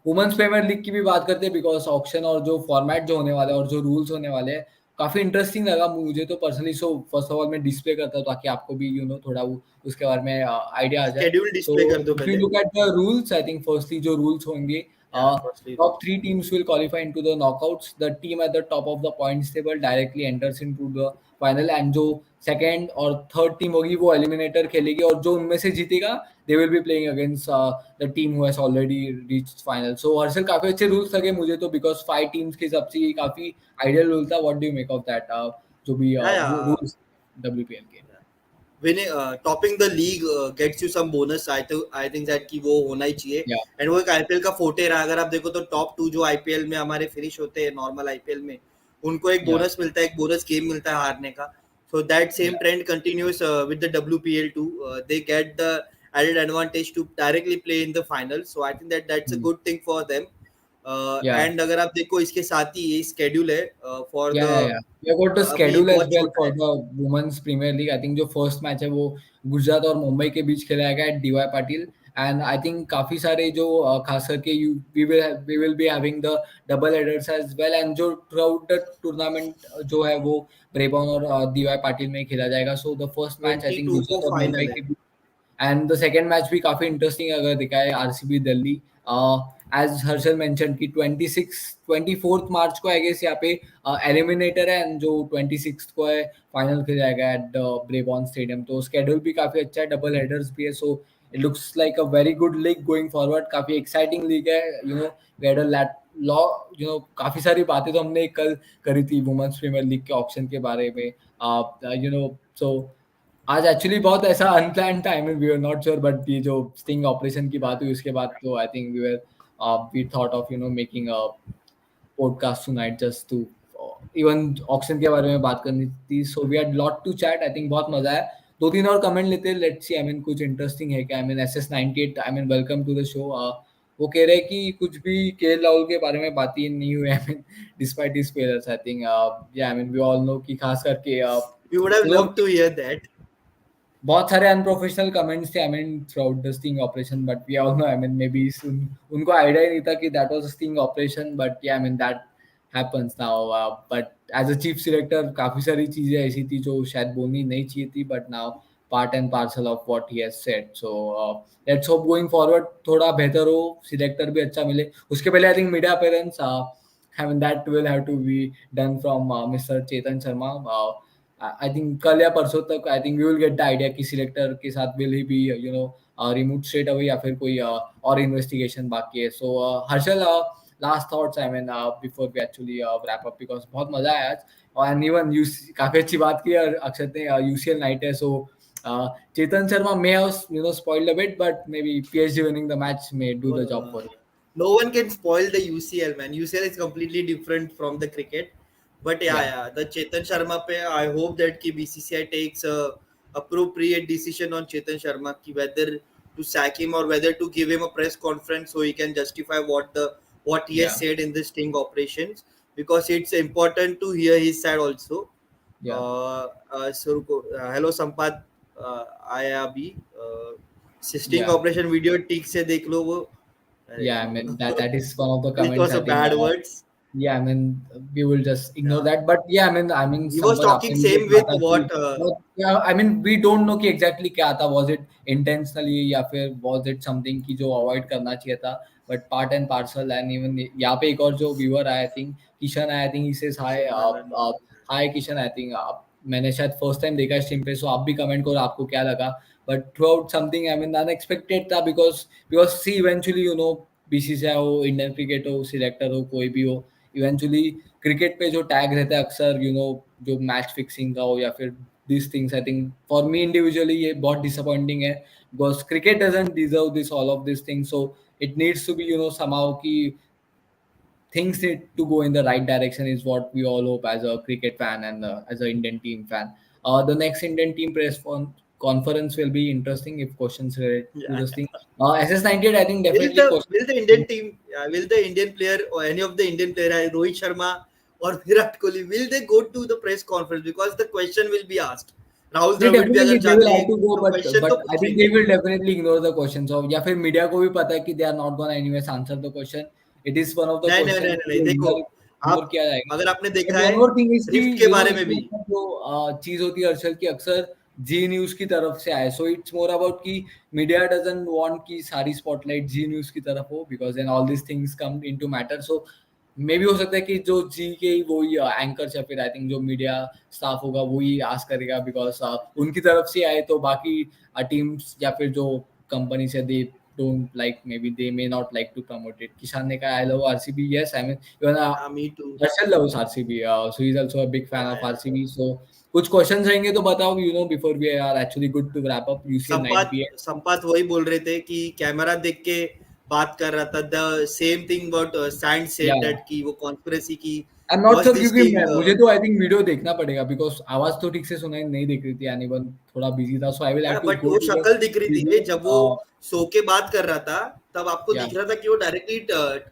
Women's Premier League की भी बात करते हैं बिकॉज ऑक्शन और जो फॉर्मेट जो होने वाला है और जो रूल्स होने वाले हैं काफी इंटरेस्टिंग लगा मुझे तो personally. So first of all मैं डिस्प्ले करता हूँ ताकि आपको भी थोड़ा उसके बारे में आइडिया आ जाए. शेड्यूल सो डिस्प्ले कर दो इफ यू पहले. Look at the rules, I think firstly जो रूल्स होंगे, firstly top three teams will qualify into the knockouts. The team at the top of the points table directly enters into the final, and जो second और third team होगी वो eliminator खेलेगी, और जो उनमें से जीतेगा they will be playing against the team who has already reached final. So Harshal काफी अच्छे रूल्स लगे मुझे तो, बिकॉज 5 टीम्स के हिसाब से ये काफी आइडियल रूल था. What do you make of that, जो भी रूल्स डब्ल्यूपीएल के? winning topping the league gets you some bonus. I think that कि वो होना ही चाहिए. Yeah. एंड वो एक आईपीएल का फोटे रहा. अगर आप देखो तो टॉप 2 जो आईपीएल में हमारे फिनिश होते हैं नॉर्मल आईपीएल में, उनको एक बोनस मिलता है, एक बोनस गेम मिलता है हारने का. So that same trend continues with the WPL too. They get the added advantage to directly play in the final. So I think that that's a good thing for them. And अगर आप देखो इसके साथ ही ये schedule है for the We have got the अभी schedule as बहुत well छोटा for है. the women's Premier League. I think जो first match है वो गुजरात और मुंबई के बीच खेला जाएगा at DY Patil. And I think काफी सारे जो खास करके we will be having the double headers as well. And जो throughout the tournament जो है वो ब्रेबॉर्न और DY पाटिल में खेला जाएगा. So the first match I think 22 को गुजरात और मुंबई फाइनल है. के बीच, एंड द सेकेंड मैच भी काफी इंटरेस्टिंग अगर देखा है, RCB Delhi. As Harshal mention कि 24 मार्च को आई गेस यहाँ पे एलिमिनेटर है, एंड जो 26 को है फाइनल खेला जाएगा एट द ब्रेबॉर्न स्टेडियम. तो स्केड्यूल भी काफी अच्छा है, डबल हेडर्स भी है. So it looks like a very good league going forward. काफी एक्साइटिंग लीग है. वी हैड अ लॉ काफी सारी बातें तो हमने कल करी थी वुमेन्स प्रीमियर लीग के ऑप्शन के बारे में. सो आज एक्चुअली बहुत ऐसा अनप्लान था. I mean we were not sure, but ये जो स्टिंग ऑपरेशन की बात हुई उसके बाद तो I think we thought of making a podcast tonight just to even auction के बारे में बात करनी थी. So we had lot to chat. I think बहुत मजा आया. 2-3 और कमेंट लेते हैं. लेट्स सी, आई मीन कुछ इंटरेस्टिंग है क्या? I mean SS98, I mean welcome to the show. वो कह रहे कि कुछ भी केएल राहुल के बारे में बात ही नहीं हुई. I mean despite his failures, I think I mean we all know कि खास करके We would have loved to hear that. बहुत सारे अनप्रोफेशनल कमेंट्स थे I mean throughout the sting operation, but we all know I mean maybe उनको idea ही नहीं था कि that was a sting operation. But yeah I mean that happens now. But as a chief selector काफी सारी चीजें ऐसी थी जो शायद बोलनी नहीं चाहिए थी, but now part and parcel of what he has said. So let's hope going forward थोड़ा बेहतर हो, सिलेक्टर भी अच्छा मिले. उसके पहले I think media appearance, I mean that will have to be done from Mr. Chetan Sharma. I think कल या परसों तक I think we will get the idea कि सिलेक्टर के साथ will he be removed straight away या फिर कोई और इन्वेस्टिगेशन बाकी है. So Harshal, last thoughts I mean before we actually wrap up, because बहुत मजा आया आज. और इवन काफी अच्छी बात की अक्षत ने. यूसीएल नाइट है, सो Chetan Sharma may have spoiled a bit, but maybe PSG winning the match may do the job for him. No one can spoil the UCL, man. UCL is completely different from the cricket. But yeah, the Chetan Sharma pe, I hope that ki BCCI takes a appropriate decision on Chetan Sharma ki whether to sack him or whether to give him a press conference so he can justify what he has said in the sting operations, because it's important to hear his side also. Hello Sampad, आया अभी sting operation video ठीक से देख लो वो. Yeah, I mean that is one of the comments. It was a bad words. Yeah, I mean we will just ignore that. But yeah, I mean he was talking same with what. Yeah, I mean we don't know कि exactly क्या था. Was it intentionally या फिर was it something कि जो avoid करना चाहिए था? But part and parcel. And even यहाँ पे एक और जो viewer आया, I think किशन आया, I think he says hi. Hi Kishan, I think मैंने शायद फर्स्ट टाइम देखा स्ट्रीम पे, सो आप भी कमेंट करो आपको क्या लगा. But through out something I mean unexpected था, बिकॉज सी इवेंचुअली बीसीसीआई हो, इंडियन क्रिकेट हो, सिलेक्टर हो, कोई भी हो, इवेंचुअली क्रिकेट पे जो टैग रहता है अक्सर जो मैच फिक्सिंग का हो या फिर this things. I think for me individually ये बहुत डिसअपॉइंटिंग है, because cricket doesn't deserve this all of this things. So it needs to be somehow कि things need to go in the right direction is what we all hope as a cricket fan and as an Indian team fan. The next Indian team press conference will be interesting if questions related to this thing. SS98, I think definitely will the Indian team, will the Indian player or any of the Indian player, Rohit Sharma or Virat Kohli, will they go to the press conference, because the question will be asked. Rahul Dravid भी अगर they will have to go, but तो I think they will definitely ignore the questions. Of या फिर media को भी पता है कि they are not gonna anyways answer the question. It is one of the नहीं देखो इग्नोर आप किया जाएगा। अगर आपने देखा बट वन है मोर थिंग इज कि रिफ्ट के बारे में इसमें भी, जो चीज होती है हर्षल की अक्सर जी न्यूज की तरफ से आए, सो इट्स मोर अबाउट कि मीडिया डजंट वांट कि सारी स्पॉटलाइट जी न्यूज की तरफ हो, because then all this things come into matter. So मे भी हो सकता है कि जो जी के ही वही एंकर्स या फिर आई थिंक जो मीडिया स्टाफ होगा वही आस्क करेगा, बिकॉज उनकी तरफ से आए तो बाकी टीम्स या फिर जो कंपनी से दे don't like, maybe they may not like to promote it. Kishan ne kaha I love RCB. Yes, I mean even me too. Harshal loves RCB, so he's also a big fan Yeah, of yeah. RCB. So कुछ questions रहेंगे तो बताओ, before we are actually good to wrap up. UCL 9 संपात PM. संपात वही बोल रहे थे कि कैमरा देख के बात कर रहा था, the same thing but sand said Yeah, that कि वो कॉन्स्पिरेसी की I'm not was sure this क्योंकि थिंग। मुझे तो आई थिंक वीडियो देखना पड़ेगा, बिकॉज आवाज तो ठीक से सुनाई नहीं दिख रही थी, एनीवन थोड़ा बिजी था, so I will have to but go वो टू द शक्ल दिख रही थी जब वो वीडियो। सो के बात कर रहा था, तब आपको या दिख रहा था कि वो डायरेक्टली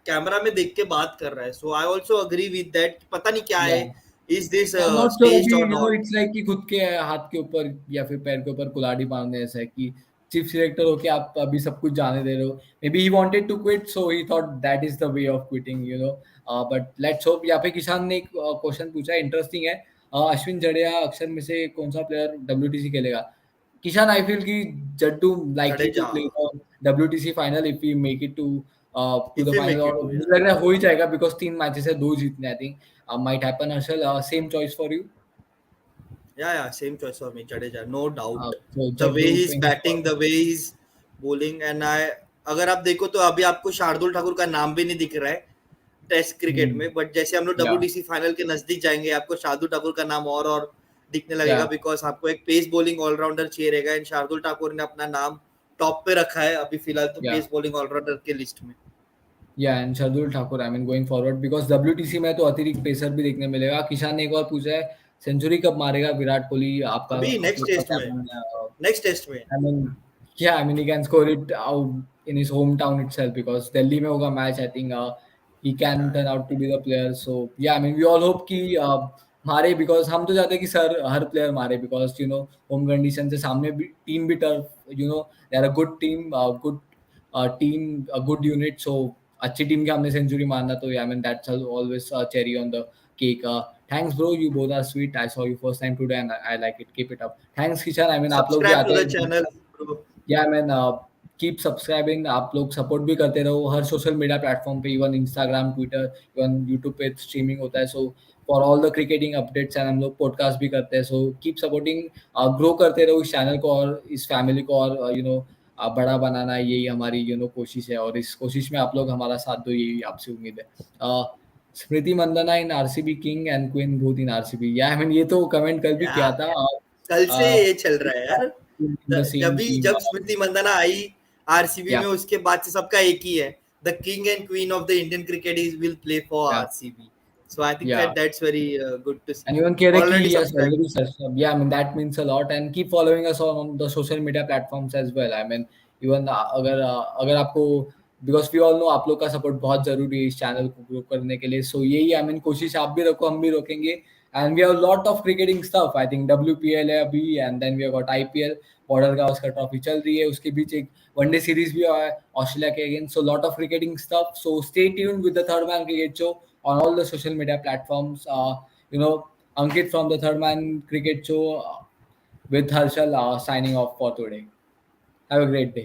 कैमरा में देख के बात कर रहा है। So I also agree with that, पता नहीं क्या या है, is this I am not sure staged अभी, और नॉट। इट्स लाइक कि खुद के हाथ के ऊपर या फिर पैर के ऊपर कुल्हाड़ी बांधने ऐसा है कि चीफ सिलेक्टर होके आप अभी सब कुछ जाने दे रहे हो। Maybe he wanted to quit, so he thought that is the way of quitting. But let's hope. यहाँ पे किसान ने एक क्वेश्चन पूछा, इंटरेस्टिंग है। अश्विन जडेजा अक्षर में से कौन सा प्लेयर डब्ल्यूटीसी खेलेगा? किसान, आई फील कि Jaddu likely to Jadeja, play the WTC final if we make it to if the you final, make it और टू, मुझे लग रहा है हो ही जाएगा, बिकॉज 3 मैचेस है, 2 जीतने I think might happen. Arshal, same choice for you. yeah, same choice for me, Jadeja, no doubt. So The way Jaddu he's fingers batting, crossed. the way he's bowling, and I, अगर आप देखो तो अभी आपको शार्दुल ठाकुर का नाम भी नहीं दिख रहा है टेस्ट क्रिकेट Hmm. में, बट जैसे हम लोग Yeah, डब्ल्यूटीसी फाइनल के नजदीक जाएंगे आपको शार्दुल ठाकुर का नाम और दिखने लगेगा, yeah, बिकॉज आपको एक पेस बॉलिंग ऑलराउंडर चाहिए रहेगा, एंड शार्दुल ठाकुर ने अपना नाम टॉप पे रखा है अभी फिलहाल तो yeah, पेस बॉलिंग ऑलराउंडर के लिस्ट में। yeah. And Shardul Thakur, I mean going forward, because WTC में तो अतिरिक्त पेसर भी देखने मिलेगा। किसान ने एक और पूछा है, सेंचुरी कब मारेगा विराट कोहली? आपका अभी आप नेक्स्ट लोग का टेस्ट क्या में, मानना है? नेक्स्ट टेस्ट में। I mean, yeah, I mean, he can score it out in his hometown itself, because Delhi में होगा match. I think he can turn out to be the player. So yeah, I mean, we all hope कि मारे, because हम तो चाहते हैं कि sir हर player मारे, because home condition से सामने भी टीम भी tough, they are a good team, a good unit. So अच्छी टीम के हमने सेंचुरी मारना, तो yeah, I mean that's always a cherry on the cake. Thanks bro, you both are sweet. I saw you first time today and I like it. Keep it up. Thanks Kishan. I mean आप लोग भी subscribe to आते the हैं। Channel bro. या man keep subscribing, आप लोग support भी करते रहो हर सोशल मीडिया प्लेटफॉर्म पे, even Instagram, Twitter, even YouTube पे स्ट्रीमिंग होता है। So for all the cricketing updates, and हम लोग पॉडकास्ट भी करते हैं। सो कीप सपोर्टिंग, ग्रो करते रहो इस चैनल को और इस फैमिली को, और बड़ा बनाना, यही हमारी कोशिश है, और इस कोशिश में आप लोग हमारा साथ दो, यही आपसे उम्मीद है। Smriti Mandhana in RCB, king and queen both in RCB. Yeah I mean ये तो कमेंट कल भी या किया था। कल से ये चल रहा है यार, इन द सेम टीम। जब स्मृति मंदाना आई आरसीबी या में, उसके बाद से सबका एक ही है, the king and queen of the Indian cricket is will play for yeah RCB. So I think yeah that's very good to see. And even Kereki, already yes, subscribe. already subscribed. Yeah, I mean that means a lot. And keep following us on the social media platforms as well. I mean even अगर आपको, because we all know आप लोग का support बहुत जरूरी है इस channel को grow करने के लिए. So यही I mean कोशिश आप भी रखो, हम भी रोकेंगे. And we have a lot of cricketing stuff. I think WPL है अभी, and then we have got IPL. Border का उसका ट्रॉफी चल रही है, उसके बीच एक वनडे सीरीज भी है ऑस्ट्रेलिया के against. So lot of cricketing stuff. So stay tuned with the third man cricket show on all the social media platforms. You know, Ankit from the Third Man Cricket Show with Harshal signing off for today. Have a great day.